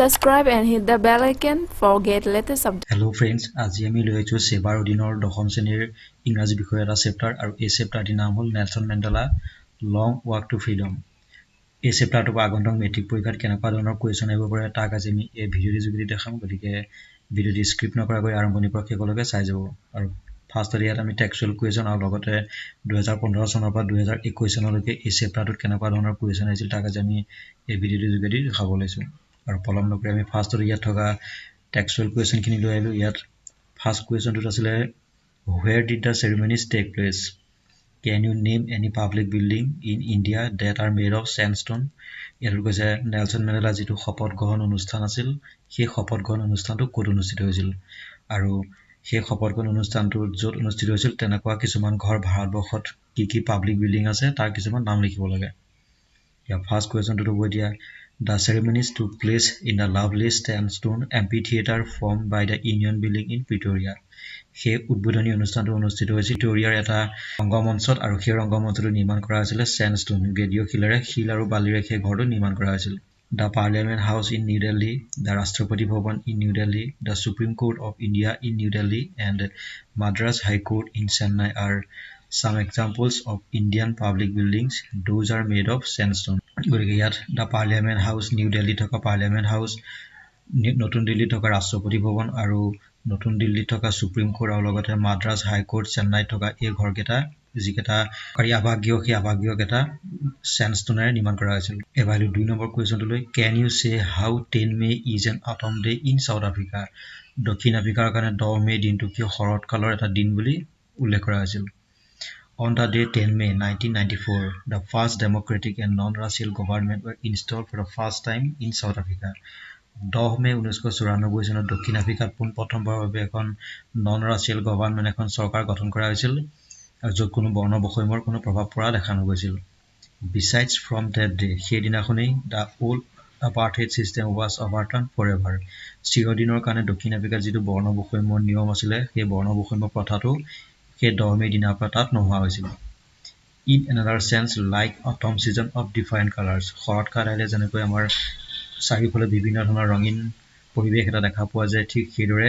Subscribe and hit the bell icon for get latest updates. Hello friends, আজি আমি লৈ আহিছো সেবাৰ অধীনৰ দশম শ্ৰেণীৰ ইংৰাজী বিষয়ৰ এটা চেপ্টাৰ আৰু এই চেপ্টাৰটিৰ নাম হ'ল Nelson Mandela long walk to freedom. এই চেপ্টাৰটোৰ পৰা আগন্তুক মেট্ৰিক পৰীক্ষাত কেনেকুৱা ধৰণৰ কুৱেশ্যন আহিব পাৰে তাক আজি আমি এই ভিডিঅ'ৰ যোগেদি দেখাম, গতিকে ভিডিঅ'টি স্ক্ৰিপ্ট নকৰাকৈ আৰম্ভণিৰ পৰা শেষলৈকে চাই যাব। আৰু ফাৰ্ষ্টত ইয়াত আমি টেক্সচুৱেল কুৱেশ্যন আৰু লগতে 2015 চনৰ পৰা 2021 চনলৈকে এই চেপ্টাৰটোত কেনেকুৱা ধৰণৰ কুৱেশ্যন আহিছিল তাক আজি আমি এই ভিডিঅ'ৰ যোগেদি দেখাব লৈছোঁ। আৰু পলম নকৰি আমি ফাৰ্ষ্টত ইয়াত থকা টেক্সচুৱেল কুৱেশ্যনখিনি লৈ আহিলোঁ। ইয়াত ফাৰ্ষ্ট কুৱেশ্যনটোত আছিলে where did the ceremonies take place? Can you name any public building in India that are made of sandstone? ইয়াত কৈছে নেলছন মেণ্ডেলা যিটো শপত গ্ৰহণ অনুষ্ঠান আছিল সেই শপত গ্ৰহণ অনুষ্ঠানটো ক'ত অনুষ্ঠিত হৈছিল আৰু সেই শপত গ্ৰহণ অনুষ্ঠানটো য'ত অনুষ্ঠিত হৈছিল তেনেকুৱা কিছুমান ঘৰ ভাৰতবৰ্ষত কি পাব্লিক বিল্ডিং আছে তাৰ কিছুমান নাম লিখিব লাগে। ইয়াৰ ফাৰ্ষ্ট কুৱেশ্যনটো হ'ব এতিয়া The ceremonies took place in the lovely sandstone amphitheater formed by the Union Building in Pretoria. সেই উদ্বোধনী অনুষ্ঠানটো অনুষ্ঠিত হৈছিল প্ৰিটৰিয়াৰ এটা ৰংগমঞ্চত আৰু সেই ৰংগমঞ্চটো নিৰ্মাণ কৰা হৈছিল স্যান্ডষ্টোন গেদীয় শিলেৰে, শিল আৰু বালিৰে সেই ঘৰটো নিৰ্মাণ কৰা হৈছিল। The Parliament House in New Delhi, the Rashtrapati Bhavan in New Delhi, the Supreme Court of India in New Delhi and Madras High Court in Chennai are some examples of Indian public buildings. Those are made of sandstone. গতিকে ইয়াত the parliament house new দিল্লীত থকা parliament house, নতুন দিল্লীত থকা ৰাষ্ট্ৰপতি ভৱন আৰু নতুন দিল্লীত থকা সুপ্ৰিম কোৰ্ট আৰু লগতে মাদ্ৰাজ হাই কোৰ্ট চেন্নাইত থকা এই ঘৰকেইটা যিকেইটা আৱাসগৃহ সেই আৱাসগৃহকেইটা স্যান্ডষ্টোনেৰে নিৰ্মাণ কৰা হৈছিল। এবাৰ 2 number কুৱেশ্যনটোলৈ can you say how 10 May is an autumn day in South Africa? দক্ষিণ আফ্ৰিকাৰ কাৰণে 10 মে দিনটো কিয় শৰৎকালৰ এটা দিন বুলি উল্লেখ কৰা হৈছিল। On the day 10 May 1994, the first democratic and non-racial government were installed for the first time in South Africa. 10 মে 1994 চনত দক্ষিণ আফ্ৰিকাত প্ৰথমবাৰৰ বাবে এখন নন-ৰাচিয়েল গভৰ্ণমেণ্ট এখন চৰকাৰ গঠন কৰা হৈছিল আৰু য'ত কোনো বৰ্ণ বৈষম্যৰ কোনো প্ৰভাৱ পৰা দেখা নগৈছিল। Besides from that day, সেই দিনাখনেই the old apartheid system was overturned forever. চিৰদিনৰ কাৰণে দক্ষিণ আফ্ৰিকাত যিটো বৰ্ণ বৈষম্যৰ নিয়ম আছিলে সেই বৰ্ণ বৈষম্য প্ৰথাটো সেই 10 মে দিনাৰ পৰা তাত নোহোৱা হৈছিল। In another sense, like autumn season of different colors, শৰৎকাল আহিলে যেনেকৈ আমাৰ চাৰিওফালে বিভিন্ন ধৰণৰ ৰঙীন পৰিৱেশ এটা দেখা পোৱা যায়, ঠিক সেইদৰে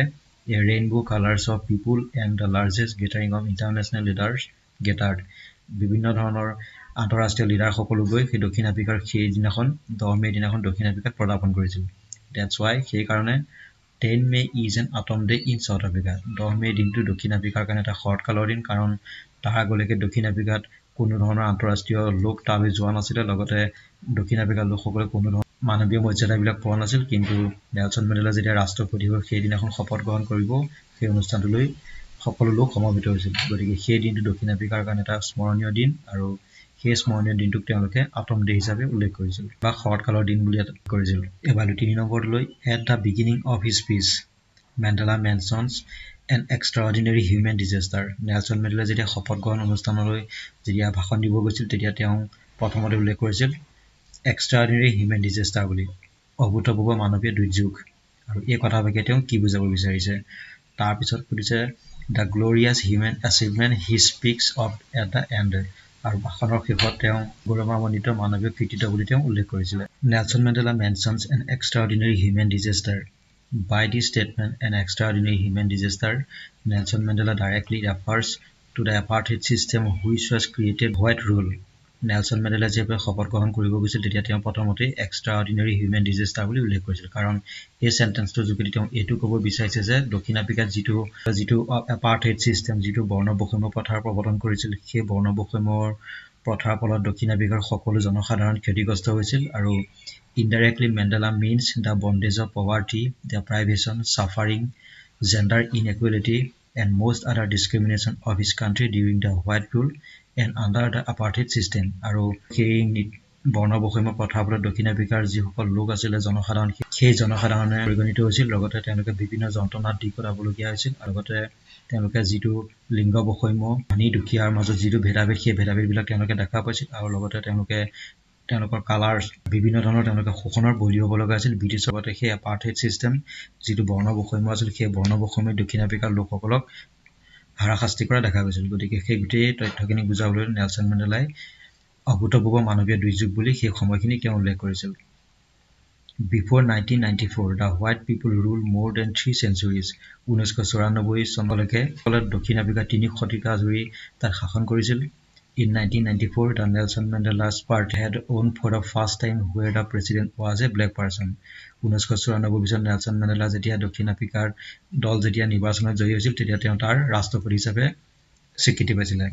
rainbow colours of people and the largest gathering of international leaders gathered. বিভিন্ন ধৰণৰ আন্তঃৰাষ্ট্ৰীয় লিডাৰ সকলো গৈ সেই দক্ষিণ আফ্ৰিকাৰ সেই দিনাখন 10 মে দিনাখন দক্ষিণ আফ্ৰিকাত পদাৰ্পণ কৰিছিল। That's why সেইকাৰণে 10 May is an autumn day in South Africa. 10 May দিনটো দক্ষিণ আফ্ৰিকাৰ কাৰণে এটা শৰৎকালৰ দিন, কাৰণ তাৰ আগলৈকে দক্ষিণ আফ্ৰিকাত কোনো ধৰণৰ আন্তঃৰাষ্ট্ৰীয় লোক তালৈ যোৱা নাছিলে, লগতে দক্ষিণ আফ্ৰিকাৰ লোকসকলে কোনো ধৰণৰ মানৱীয় মৰ্যাদাবিলাক পোৱা নাছিল। কিন্তু নেলছন মেণ্ডেলা যেতিয়া ৰাষ্ট্ৰপতি হৈ সেইদিনাখন শপত গ্ৰহণ কৰিব সেই অনুষ্ঠানটোলৈ সকলো লোক সমবেত হৈছিল। গতিকে সেই দিনটো দক্ষিণ আফ্ৰিকাৰ কাৰণে এটা স্মৰণীয় দিন আৰু সেই স্মৰণীয় দিনটোক তেওঁলোকে অটম ডে হিচাপে উল্লেখ কৰিছিল বা শৰৎকালৰ দিন বুলি কৰিছিল। এবাৰ 3 নম্বৰটোলৈ at the beginning of his speech Mandela mentions an extraordinary human disaster. Nelson Mandela যেতিয়া শপত গ্ৰহণ অনুষ্ঠানলৈ যেতিয়া ভাষণ দিব গৈছিল তেতিয়া তেওঁ প্ৰথমতে উল্লেখ কৰিছিল এক্সট্ৰাঅৰ্ডিনেৰী হিউমেন ডিজাষ্টাৰ বুলি, অভূতপূৰ্ব মানৱীয় দুৰ্যোগ। আৰু এই কথাভাগে তেওঁ কি বুজাব বিচাৰিছে। তাৰপিছত সুধিছে the glorious human achievement he speaks of at the end, আৰু ভাষণৰ শেষত তেওঁ গৌৰৱান্বিত মানৱীয় কৃতিত্ব বুলি তেওঁ উল্লেখ কৰিছিলে। Nelson Mandela mentions an extraordinary human disaster. By this statement, an extraordinary human disaster, Nelson Mandela directly refers to the apartheid system which was created white rule. Nelson Mandela যেতিয়া শপত গ্ৰহণ কৰিব গৈছিল তেতিয়া তেওঁ প্ৰথমতে এক্সট্ৰাঅৰ্ডিনেৰী হিউমেন ডিজাষ্টাৰ বুলি উল্লেখ কৰিছিল, কাৰণ এই চেণ্টেন্সটোৰ যোগেদি তেওঁ এইটো ক'ব বিচাৰিছে যে দক্ষিণ আফ্ৰিকাত যিটো এপাৰ্থাইড ছিষ্টেম, যিটো বৰ্ণ বৈষম্য প্ৰথাৰ প্ৰৱৰ্তন কৰিছিল, সেই বৰ্ণ বৈষম্যৰ প্ৰথাৰ ফলত দক্ষিণ আফ্ৰিকাৰ সকলো জনসাধাৰণ ক্ষতিগ্ৰস্ত হৈছিল। আৰু indirectly Mandela means the bondage of poverty, the privation, suffering, gender inequality and most other discrimination of his country during the white rule and under the apartheid system. আৰু সেই বৰ্ণ বৈষম্য প্ৰথাৰ ফলত দক্ষিণ আফ্ৰিকাৰ যিসকল লোক আছিলে জনসাধাৰণ, সেই জনসাধাৰণে পৰিগণিত হৈছিল, লগতে তেওঁলোকে বিভিন্ন যন্ত্ৰণাত দি কৰাবলগীয়া হৈছিল। লগতে তেওঁলোকে যিটো লিংগ বৈষম্য, ধনী দুখীয়াৰ মাজত যিটো ভেদাভেদ সেই ভেদাভেদবিলাক তেওঁলোকে দেখা পাইছিল। আৰু লগতে তেওঁলোকৰ কালাৰ্ছ বিভিন্ন ধৰণৰ তেওঁলোকে শোষণৰ বলি হ'ব লগা আছিল ব্ৰিটিছৰ লগতে। সেই এপাৰ্থাইড ছিষ্টেম যিটো বৰ্ণ বৈষম্য আছিল সেই বৰ্ণ বৈষম্যই দক্ষিণ আফ্ৰিকাৰ লোকসকলক হাৰাশাস্তি কৰা দেখা গৈছিল। গতিকে সেই গোটেই তথ্যখিনি বুজাবলৈ নেলছন মেণ্ডেলাই অভূতপূৰ্ব মানৱীয় দুৰ্যোগ বুলি সেই সময়খিনি তেওঁ উল্লেখ কৰিছিল। Before 1994, the white people ruled more than 3 centuries. 1994 চনলৈকে দক্ষিণ আফ্ৰিকা 3 শতিকা জুৰি তাত শাসন কৰিছিল। In 1994, the Nelson Mandela's party had won for the first time where the president was a black person. 1994 পিছত নেলছন মেণ্ডেলা যেতিয়া দক্ষিণ আফ্ৰিকাৰ দল যেতিয়া নিৰ্বাচনত জয়ী হৈছিল তেতিয়া তেওঁ তাৰ ৰাষ্ট্ৰপতি হিচাপে স্বীকৃতি পাইছিলে।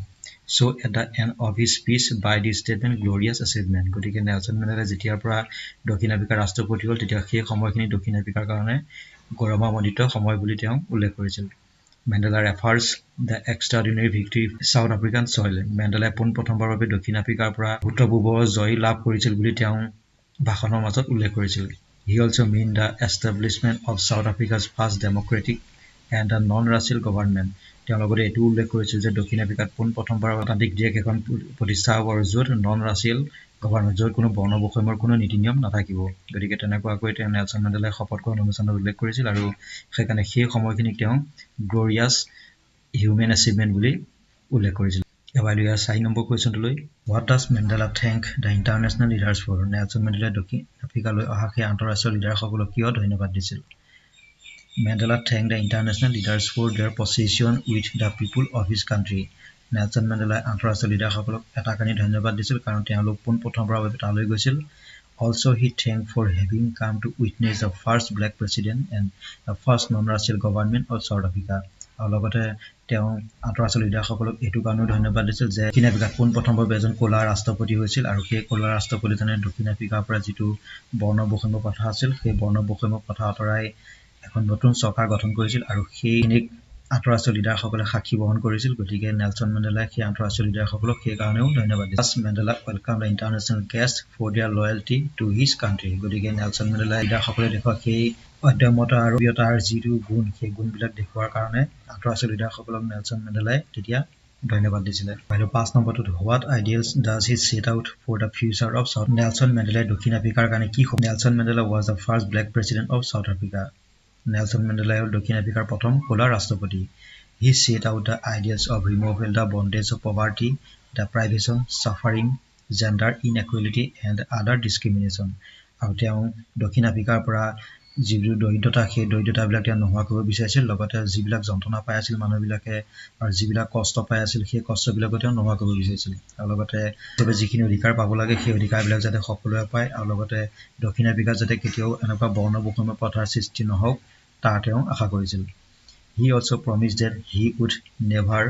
So at the end of his speech by the statement glorious achievement, গতিকে নেলছন মেণ্ডেলা যেতিয়াৰ পৰা দক্ষিণ আফ্ৰিকাৰ ৰাষ্ট্ৰপতি হ'ল তেতিয়া সেই সময়খিনি দক্ষিণ আফ্ৰিকাৰ কাৰণে গৌৰৱান্বিত সময় বুলি তেওঁ উল্লেখ কৰিছিল। Mandela refers the extraordinary victory South African soil. মেণ্ডেলাই পোনপ্ৰথমবাৰৰ বাবে দক্ষিণ আফ্ৰিকাৰ পৰা উত্তৰ পূবৰ জয় লাভ কৰিছিল বুলি তেওঁ ভাষণৰ মাজত উল্লেখ কৰিছিল। He also mean the establishment of South Africa's first democratic and a non-racial government. তেওঁ লগতে এইটো উল্লেখ কৰিছিল যে দক্ষিণ আফ্ৰিকাত পোনপ্ৰথমবাৰৰ গণতান্ত্ৰিক দেশ এখন প্ৰতিষ্ঠা হ'ব আৰু য'ত নন ৰাচিয়েল গভৰ্ণমেণ্ট য'ত কোনো বৰ্ণ বৈষম্যৰ কোনো নীতি নিয়ম নাথাকিব। গতিকে তেনেকুৱাকৈ তেওঁ নেলছন মেণ্ডেলাই শপত গ্ৰহণ অনুষ্ঠানত উল্লেখ কৰিছিল আৰু সেইকাৰণে সেই সময়খিনিক তেওঁ গ্লৰিয়াছ হিউমেন এচিভমেণ্ট বুলি উল্লেখ কৰিছিল। এবাৰ ইয়াৰ 4 নম্বৰ কুৱেশ্যনটোলৈ what does Mandela thank the international leaders for? Nelson মেণ্ডেলাই দক্ষিণ আফ্ৰিকালৈ অহা সেই আন্তঃৰাষ্ট্ৰীয় লিডাৰসকলক কিয় ধন্যবাদ দিছিল? Mandela thanked the international leaders for their position with the people of his country. Nelson মেণ্ডেলাই আন্তঃৰাষ্ট্ৰীয় লিডাৰসকলক এটা কাৰণে ধন্যবাদ দিছিল কাৰণ তেওঁলোক পোনপ্ৰথমবাৰৰ বাবে তালৈ গৈছিল। Also he thanked for having come to witness the first black president and the first non-racial government of South Africa. আৰু লগতে তেওঁ আন্তঃৰাষ্ট্ৰীয় লিডাৰসকলক এইটো কাৰণেও ধন্যবাদ দিছিল যে দক্ষিণ আফ্ৰিকাত পোনপ্ৰথমবাৰৰ এজন ক'লা ৰাষ্ট্ৰপতি হৈছিল আৰু সেই ক'লা ৰাষ্ট্ৰপতিজনে দক্ষিণ আফ্ৰিকাৰ পৰা যিটো বৰ্ণ বৈষম্য প্ৰথা আছিল সেই বৰ্ণ বৈষম্য প্ৰথা আঁতৰাই এখন নতুন চৰকাৰ গঠন কৰিছিল আৰু সেইখিনিক আন্তঃৰাষ্ট্ৰীয় লিডাৰসকলে সাক্ষী বহন কৰিছিল। গতিকে নেলছন মেণ্ডেলাই সেই আন্তঃৰাষ্ট্ৰীয় লিডাৰসকলক সেই কাৰণেও ধন্যবাদ দিছিল। Mandela welcome the international guest for their loyalty to his country. গতিকে নেলছন মেণ্ডেলাই লিডাৰসকলে দেখুওৱা সেই অদ্যমতা আৰু প্ৰিয়তাৰ যিটো গুণ সেই গুণবিলাক দেখুওৱাৰ কাৰণে আন্তঃৰাষ্ট্ৰীয় লিডাৰসকলক নেলছন মেণ্ডেলাই তেতিয়া ধন্যবাদ দিছিলে। আৰু 5 নম্বৰটোত what ideals does he set out for the future of South? Nelson মেণ্ডেলাই দক্ষিণ আফ্ৰিকাৰ কাৰণে কি Nelson Mandela was the first black president of South Africa. Nelson মেণ্ডেলাই হ'ল দক্ষিণ আফ্ৰিকাৰ প্ৰথম ক'লা ৰাষ্ট্ৰপতি। He set out the ideas of removal the bondage of poverty, deprivation, suffering, gender inequality and other discrimination. আৰু তেওঁ দক্ষিণ আফ্ৰিকাৰ পৰা যিবোৰ দৰিদ্ৰতা সেই দৰিদ্ৰতাবিলাক তেওঁ নোহোৱা কৰিব বিচাৰিছিল লগতে যিবিলাক যন্ত্ৰণা পাই আছিল মানুহবিলাকে আৰু যিবিলাক কষ্ট পাই আছিল সেই কষ্টবিলাকো তেওঁ নোহোৱা কৰিব বিচাৰিছিল আৰু লগতে যিখিনি অধিকাৰ পাব লাগে সেই অধিকাৰবিলাক যাতে সকলোৱে পায় আৰু লগতে দক্ষিণ আফ্ৰিকাত যাতে কেতিয়াও এনেকুৱা বৰ্ণ বৈষম্য প্ৰথাৰ সৃষ্টি নহওক তাৰ তেওঁ আশা কৰিছিল। He also promised that he would never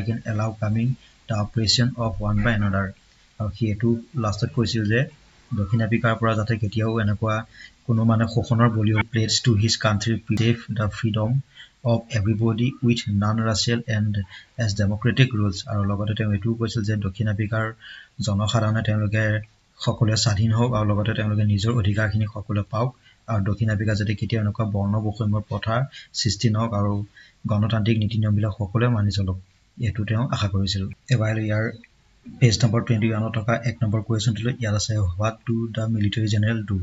again allow coming the oppression of one by another. আৰু সি এইটো লাষ্টত কৈছিল যে দক্ষিণ আফ্ৰিকাৰ পৰা যাতে কেতিয়াও এনেকুৱা কোনো মানে শোষণৰ বলি pledged to his country to save the freedom of everybody with non-racial and as democratic rules. আৰু লগতে তেওঁ এইটোও কৈছিল যে দক্ষিণ আফ্ৰিকাৰ জনসাধাৰণে তেওঁলোকে সকলোৱে স্বাধীন হওক আৰু লগতে তেওঁলোকে নিজৰ অধিকাৰখিনি সকলোৱে পাওক আৰু দক্ষিণ আফ্ৰিকা যাতে কেতিয়াও এনেকুৱা বৰ্ণ বৈষম্যৰ প্ৰথাৰ সৃষ্টি নহওক আৰু গণতান্ত্ৰিক নীতি নিয়মবিলাক সকলোৱে মানি চলক এইটো তেওঁ আশা কৰিছিল। এবাৰ ইয়াৰ পেজ নম্বৰ 21 থকা 1 নম্বৰ কুৱেশ্যনটোলৈ ইয়াত আছে what do the military general do?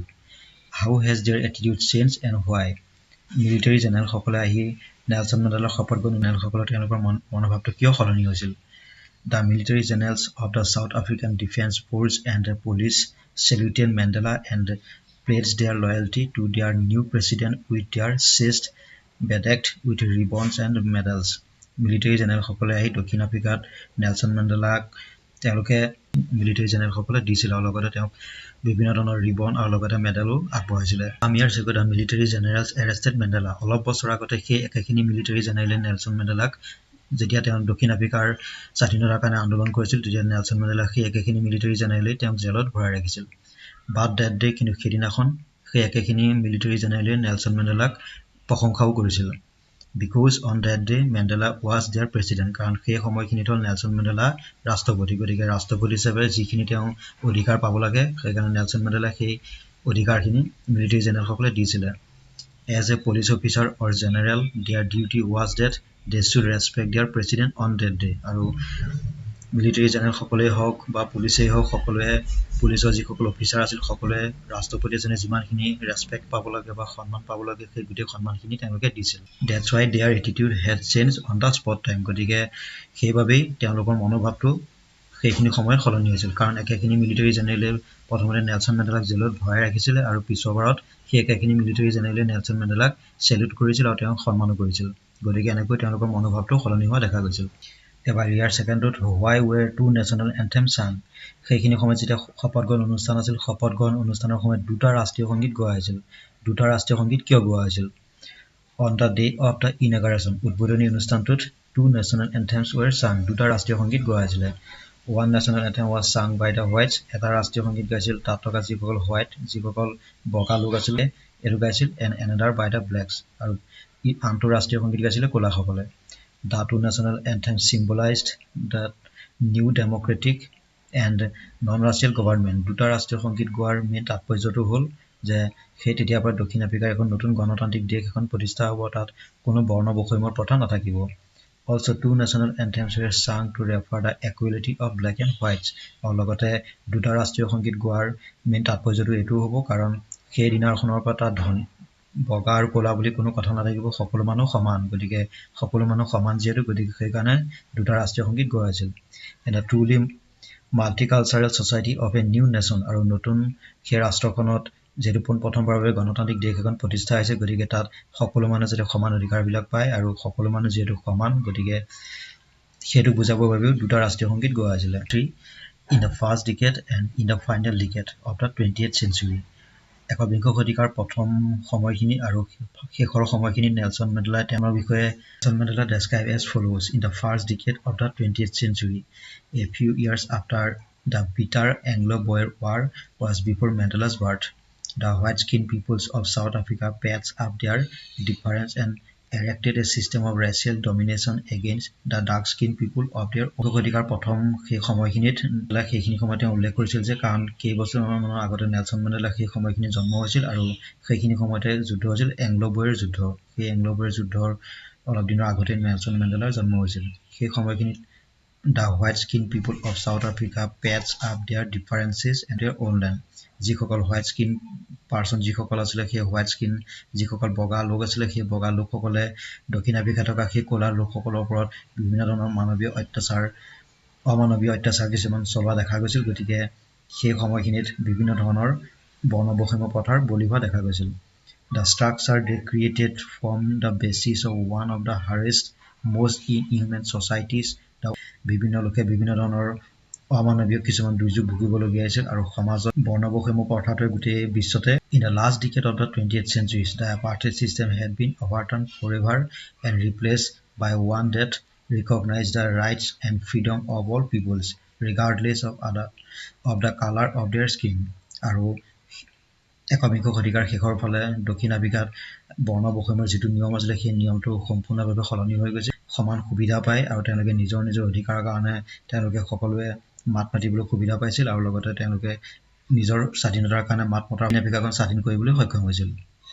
How has their attitude change and why? Military জেনেৰেলসকলে আহি নেলছন মেণ্ডেলাৰ শপত গ্ৰহণ জেনেৰেলসকলৰ তেওঁলোকৰ মনোভাৱটো কিয় সলনি হৈছিল? The military generals of the South African Defence Force and the police saluted Mandela and pledged their loyalty to their new president with their chests bedecked with ribbons and medals. Military general সকলে আহি দক্ষিণ আফ্ৰিকাত Nelson মেণ্ডেলাক তেওঁলোকে military জেনেৰেলসকলে দিছিল আৰু লগতে তেওঁক বিভিন্ন ধৰণৰ ৰিবন আৰু লগতে মেডেলো আগবঢ়াইছিলে। Some years ago the military generals arrested Mandela. অলপ বছৰ আগতে সেই একেখিনি মিলিটাৰী জেনেৰেলে নেলছন মেণ্ডেলাক যেতিয়া তেওঁ দক্ষিণ আফ্ৰিকাৰ স্বাধীনতাৰ কাৰণে আন্দোলন কৰিছিল তেতিয়া নেলছন মেণ্ডেলা সেই একেখিনি মিলিটাৰী জেনেৰেলে তেওঁক জেলত ভৰাই ৰাখিছিল। বাট ডেট ডে কিন্তু সেইদিনাখন সেই একেখিনি মিলিটাৰী জেনেৰেলে নেলছন মেণ্ডেলাক প্ৰশংসাও কৰিছিল। Because on that day Mandela was their president কাৰণ সেই সময়খিনিত হ'ল নেলছন মেণ্ডেলা ৰাষ্ট্ৰপতি গতিকে ৰাষ্ট্ৰপতি হিচাপে যিখিনি তেওঁ অধিকাৰ পাব লাগে সেইকাৰণে নেলছন মেণ্ডেলা সেই অধিকাৰখিনি মিলিটাৰী জেনেৰেলসকলে দিছিলে। As a police officer or general, their duty was that they should respect their president on that day. আৰু মিলিটাৰী জেনেৰেলসকলেই হওক বা পুলিচেই হওক সকলোৱে পুলিচৰ যিসকল অফিচাৰ আছিল সকলোৱে ৰাষ্ট্ৰপতি এজনে যিমানখিনি ৰেচপেক্ট পাব লাগে বা সন্মান পাব লাগে সেই গোটেই সন্মানখিনি তেওঁলোকে দিছিল। That's why their attitude had changed on the spot time. গতিকে সেইবাবেই তেওঁলোকৰ মনোভাৱটো সেইখিনি সময়ত সলনি হৈছিল কাৰণ একেখিনি মিলিটাৰী জেনেৰেলে প্ৰথমতে নেলছন মেণ্ডেলাক জেলত ভৰাই ৰাখিছিলে আৰু পিছৰবাৰত সেই একেখিনি মিলিটাৰী জেনেৰেলে নেলছন মেণ্ডেলাক চেলুট কৰিছিল আৰু তেওঁক সন্মানো কৰিছিল গতিকে এনেকৈ তেওঁলোকৰ মনোভাৱটো সলনি হোৱা দেখা গৈছিল এবাৰ ইয়াৰ ছেকেণ্ডত হোৱাই ৱেৰ টু নেশ্যনেল এন্থেম চাং সেইখিনি সময়ত যেতিয়া শপত গ্ৰহণ অনুষ্ঠান আছিল শপত গ্ৰহণ অনুষ্ঠানৰ সময়ত দুটা ৰাষ্ট্ৰীয় সংগীত গোৱা হৈছিল দুটা ৰাষ্ট্ৰীয় সংগীত কিয় গোৱা হৈছিল On the day of the inauguration, উদ্বোধনী অনুষ্ঠানটোত two national anthems were sung. দুটা ৰাষ্ট্ৰীয় সংগীত গোৱা হৈছিল। One national anthem was sung by the whites. এটা ৰাষ্ট্ৰীয় সংগীত গাইছিল তাত থকা যিসকল হোৱাইট যিসকল বগা লোক আছিল এইটো গাইছিল and another by the blacks আৰু আনটো ৰাষ্ট্ৰীয় সংগীত গাইছিল ক'লাসকলে। The two national anthems symbolized the new democratic and non-racial government. দুটা ৰাষ্ট্ৰীয় সংগীত গোৱাৰ মেইন তাৎপৰ্যটো হ'ল যে সেই তেতিয়াৰ পৰা দক্ষিণ আফ্ৰিকাৰ এখন নতুন গণতান্ত্ৰিক দেশ এখন প্ৰতিষ্ঠা হ'ব তাত কোনো বৰ্ণ বৈষম্যৰ প্ৰথা নাথাকিব also two national anthems were sung to refer the equality of black and whites আৰু লগতে দুটা ৰাষ্ট্ৰীয় সংগীত গোৱাৰ মেইন তাৎপৰ্যটো এইটো হ'ব কাৰণ সেই দিনাখনৰ পৰা তাত বগা আৰু ক'লা বুলি কোনো কথা নাথাকিব সকলো মানুহ সমান গতিকে সকলো মানুহ সমান যিহেতু গতিকে সেইকাৰণে দুটা ৰাষ্ট্ৰীয় সংগীত গোৱা হৈছিল and a truly multicultural society of a new nation আৰু নতুন সেই ৰাষ্ট্ৰখনত যেটো প্ৰথমবাৰৰ বাবে গণতান্ত্ৰিক দেশ এখন প্ৰতিষ্ঠা হৈছে গতিকে তাত সকলো মানুহ যাতে সমান অধিকাৰবিলাক পায় আৰু সকলো মানুহ যেটো সমান গতিকে হেতু বুজাবৰ বাবে দুটা ৰাষ্ট্ৰীয় সংগীত গোৱা হৈছিল in the first decade and in the final decade of the 20th century একবিংশ শতিকাৰ প্ৰথম সময়খিনি আৰু শেষৰ সময়খিনি নেলছন মেণ্ডেলা তেওঁৰ বিষয়ে Nelson Mandela described as follows in the first decade of the 20th century a few years after the bitter Anglo-Boer War was before Mandela's birth the white-skinned peoples of South Africa patched up their difference and erected a system of racial domination against the dark-skinned people of their অধিকাৰ প্ৰথম সেই সময়খিনিত সেইখিনি সময়তে উল্লেখ কৰিছিল যে কাৰণ কেইবছৰমানৰ আগতে নেলছন মেণ্ডেলা সেই সময়খিনি জন্ম হৈছিল আৰু সেইখিনি সময়তে যুদ্ধ হৈছিল এংলো-বয়েৰ যুদ্ধ সেই এংলো-বয়েৰ যুদ্ধৰ অলপ দিনৰ আগতে নেলছন মেণ্ডেলাৰ জন্ম হৈছিল সেই সময়খিনিত the white-skinned people of South Africa patched up their differences and their own land যিসকল হোৱাইট স্কিন পাৰসন যিসকল আছিল সেই হোৱাইট স্কিন যিসকল বগা লোক আছিল সেই বগা লোকসকলে দক্ষিণ আফ্ৰিকা থকা সেই ক'লা লোকসকলৰ ওপৰত বিভিন্ন ধৰণৰ অমানৱীয় অত্যাচাৰ কিছুমান চলোৱা দেখা গৈছিল গতিকে সেই সময়খিনিত বিভিন্ন ধৰণৰ বৰ্ণ বৈষম্য প্ৰথাৰ বলি হোৱা দেখা গৈছিল the structure they created form the basis of one of the hardest most inhuman societies বিভিন্ন লোকে বিভিন্ন ধৰণৰ অমানৱীয় কিছুমান দুৰ্যোগ ভুগিবলগীয়া হৈছিল আৰু সমাজত বৰ্ণবৈষম্য প্ৰথাটোৱে গোটেই বিশ্বতে in the last decade of the 20th century the apartheid system had been overturned forever and replaced by one that recognized the rights and freedom of all peoples regardless of the color of their skin আৰু একবিংশ শতিকাৰ শেষৰ ফালে দক্ষিণ আফ্ৰিকাত বৰ্ণ বৈষম্যৰ যিটো নিয়ম আছিল সেই নিয়মটো সম্পূৰ্ণভাৱে সলনি হৈ গৈছে সমান সুবিধা পায় আৰু তেওঁলোকে নিজৰ অধিকাৰৰ কাৰণে তেওঁলোকে সকলোৱে মাত মাতিবলৈ সুবিধা পাইছিল আৰু লগতে তেওঁলোকে নিজৰ স্বাধীনতাৰ কাৰণে মাত মতাৰ আফ্ৰিকাখন স্বাধীন কৰিবলৈ সক্ষম হৈছিল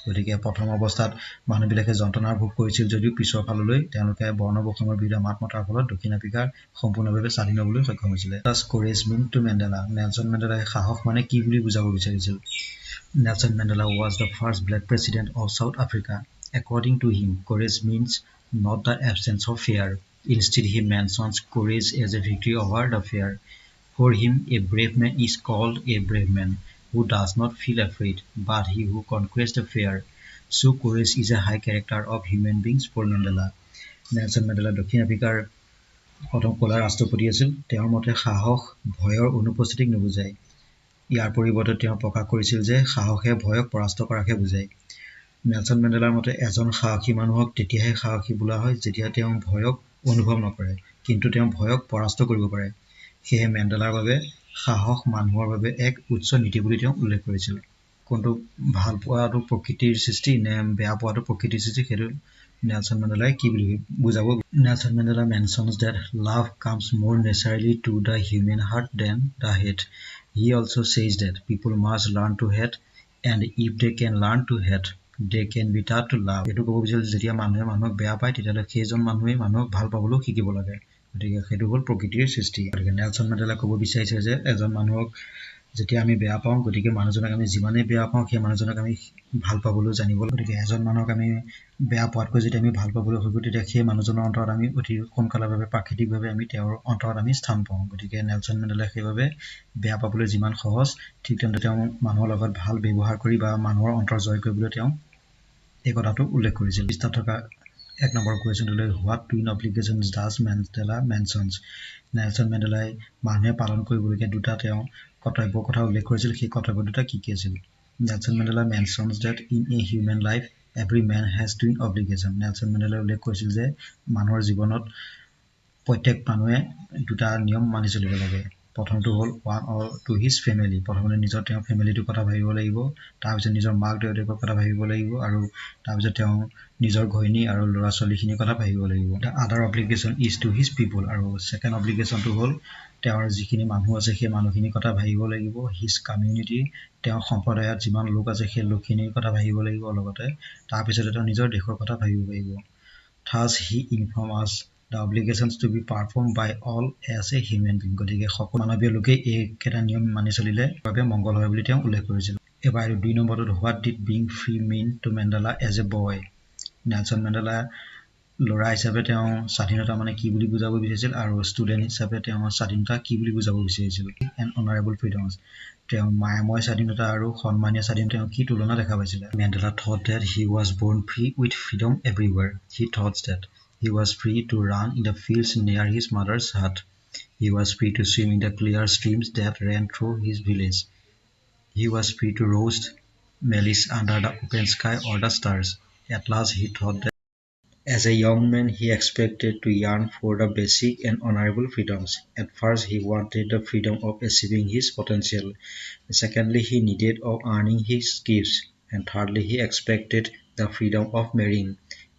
গতিকে প্ৰথম অৱস্থাত মানুহবিলাকে যন্ত্ৰণাৰ ভোগ কৰিছিল যদিও পিছৰ ফাললৈ তেওঁলোকে বৰ্ণ বৈষম্যৰ বিৰুদ্ধে মাত মতাৰ ফলত দক্ষিণ আফ্ৰিকাৰ সম্পূৰ্ণভাৱে স্বাধীন হ'বলৈ সক্ষম হৈছিল Thus courage meant to Mandela Nelson মেণ্ডেলাই সাহস মানে কি বুলি বুজাব বিচাৰিছিল Nelson Mandela was the first black president of South Africa. According to him, courage means not the absence of fear. Instead, he mentions courage as a victory over the fear. For him, a brave man is called a brave man who does not feel afraid, but he who conquers the fear. So courage is a high character of human beings for Mandela. Nelson Mandela দক্ষিণ আফ্ৰিকাৰ প্ৰথম ক'লা ৰাষ্ট্ৰপতি আছিল তেওঁৰ মতে সাহস ভয়ৰ অনুপস্থিতিক নুবুজায় ইয়াৰ পৰিৱৰ্তে তেওঁ প্ৰকাশ কৰিছিল যে সাহসে ভয়ক পৰাস্ত কৰাকে বুজায় নেলছন মেণ্ডেলাৰ মতে এজন সাহসী মানুহক তেতিয়াহে সাহসী বোলা হয় যেতিয়া তেওঁ ভয়ক অনুভৱ নকৰে কিন্তু তেওঁ ভয়ক পৰাস্ত কৰিব পাৰে সেয়ে মেণ্ডেলাৰ বাবে সাহস মানুহৰ বাবে এক উচ্চ নীতি বুলি তেওঁ উল্লেখ কৰিছিল কোনটো ভাল পোৱাটো প্ৰকৃতিৰ সৃষ্টি নে বেয়া পোৱাটো প্ৰকৃতিৰ সৃষ্টি সেইটো Nelson Mandela কি বুলি বুজাব Nelson Mandela mentions that love comes more naturally to the human heart than the hate He also says that people must learn to hate and if they can learn to hate they can be taught to love এটো ক'ব বিচাৰিছে যেতিয়া মানুহে মানুহক বেয়া পায় তেতিয়ালে সেইজন মানুহে মানুহক ভাল পাবলৈ শিকিব লাগে গতিকে সেইটো হ'ল প্ৰকৃতিৰ সৃষ্টি গতিকে নেলছন মেণ্ডেলা ক'ব বিচাৰিছে যে এজন মানুহক যেতিয়া আমি বেয়া পাওঁ গতিকে মানুহজনক আমি যিমানেই বেয়া পাওঁ সেই মানুহজনক আমি ভাল পাবলৈ জানিব গতিকে এজন মানুহক আমি বেয়া পোৱাতকৈ যদি আমি ভাল পাবলৈ শিকোঁ তেতিয়া সেই মানুহজনৰ অন্তৰত আমি অতি সোনকালেভাৱে প্ৰাকৃতিকভাৱে আমি তেওঁৰ অন্তৰত আমি স্থান পাওঁ গতিকে নেলছন মেণ্ডেলাই সেইবাবে বেয়া পাবলৈ যিমান সহজ ঠিক তেনেদৰে তেওঁ মানুহৰ লগত ভাল ব্যৱহাৰ কৰি বা মানুহৰ অন্তৰ জয় কৰিবলৈ তেওঁ এই কথাটো উল্লেখ কৰিছিল পৃষ্ঠাত থকা 1 নম্বৰ কুৱেশ্যনটোলৈ what twin obligations does Mandela mentions Nelson মেণ্ডেলাই মানুহে পালন কৰিবলগীয়া দুটা তেওঁ কৰ্তব্যৰ কথা উল্লেখ কৰিছিল সেই কৰ্তব্য দুটা কি কি আছিল Nelson Mandela mentions that in a human life every man has twin obligation Nelson মেণ্ডেলাই উল্লেখ কৰিছিল যে মানুহৰ জীৱনত প্ৰত্যেক মানুহে দুটা নিয়ম মানি চলিব লাগে প্ৰথমটো হ'ল one or two his family প্ৰথমতে নিজৰ তেওঁৰ ফেমিলিটোৰ কথা ভাবিব লাগিব তাৰপিছত নিজৰ মাক দেউতাকৰ কথা ভাবিব লাগিব আৰু তাৰপিছত তেওঁ নিজৰ ঘৈণী আৰু ল'ৰা ছোৱালীখিনিৰ কথা ভাবিব লাগিব the other obligation is to his people আৰু ছেকেণ্ড অব্লিগেশ্যনটো হ'ল তেওঁৰ যিখিনি মানুহ আছে সেই মানুহখিনিৰ কথা ভাবিব লাগিব হিজ কমিউনিটি তেওঁৰ সম্প্ৰদায়ত যিমান লোক আছে সেই লোকখিনিৰ কথা ভাবিব লাগিব লগতে তাৰপিছতে তেওঁ নিজৰ দেশৰ কথা ভাবিব লাগিব Thus he inform us the obligations to be performed by all as a human being গতিকে সকলো মানৱীয় লোকে এইকেইটা নিয়ম মানি চলিলে বাবে মংগল হয় বুলি তেওঁ উল্লেখ কৰিছিল এবাৰ 2 নম্বৰটোত what did being free mean to Mandela as a boy Nelson Mandela ল'ৰা হিচাপে তেওঁ স্বাধীনতা মানে কি বুলি বুজাব বিচাৰিছিল আৰু ষ্টুডেণ্ট হিচাপে তেওঁ স্বাধীনতা কি বুলি বুজাব বিচাৰিছিল এণ্ড অনাৰেবল ফ্ৰীডমছ তেওঁ মায়াময় স্বাধীনতা আৰু সন্মানীয় স্বাধীনতা তেওঁ কি তুলনা দেখা পাইছিলে Mandela thought that he was born free with freedom everywhere he thought that he was free to run in the fields near his mother's hut he was free to swim in the clear streams that ran through his village he was free to roast maize under the open sky or the stars at last he thought that as a young man, he expected to yearn for the basic and honorable freedoms. At first, he wanted the freedom of achieving his potential. Secondly, he needed of earning his gifts. And thirdly, he expected the freedom of marrying.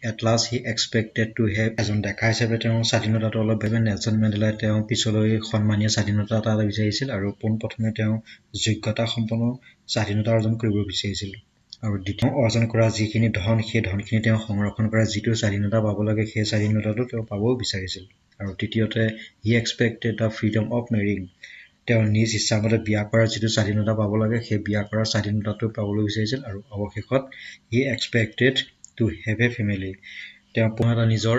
At last, he expected to have এজন ডেকা হিচাপে তেওঁ স্বাধীনতাটো অলপ ভাবে Nelson মেণ্ডেলাই তেওঁ পিছলৈ সন্মানীয় স্বাধীনতা এটা বিচাৰিছিল আৰু পোনপ্ৰথমে তেওঁ যোগ্যতা সম্পন্ন স্বাধীনতা অৰ্জন কৰিব বিচাৰিছিল আৰু দ্বিতীয় অৰ্জন কৰা যিখিনি ধন সেই ধনখিনি তেওঁ সংৰক্ষণ কৰা যিটো স্বাধীনতা পাব লাগে সেই স্বাধীনতাটো তেওঁ পাবও বিচাৰিছিল আৰু তৃতীয়তে হি এক্সপেক্টেড দ্য ফ্ৰীডম অফ মেৰিং তেওঁ নিজ ইচ্ছামতে বিয়া কৰাৰ যিটো স্বাধীনতা পাব লাগে সেই বিয়া কৰাৰ স্বাধীনতাটো পাবলৈ বিচাৰিছিল আৰু অৱশেষত he expected to have a family তেওঁ পুনৰ নিজৰ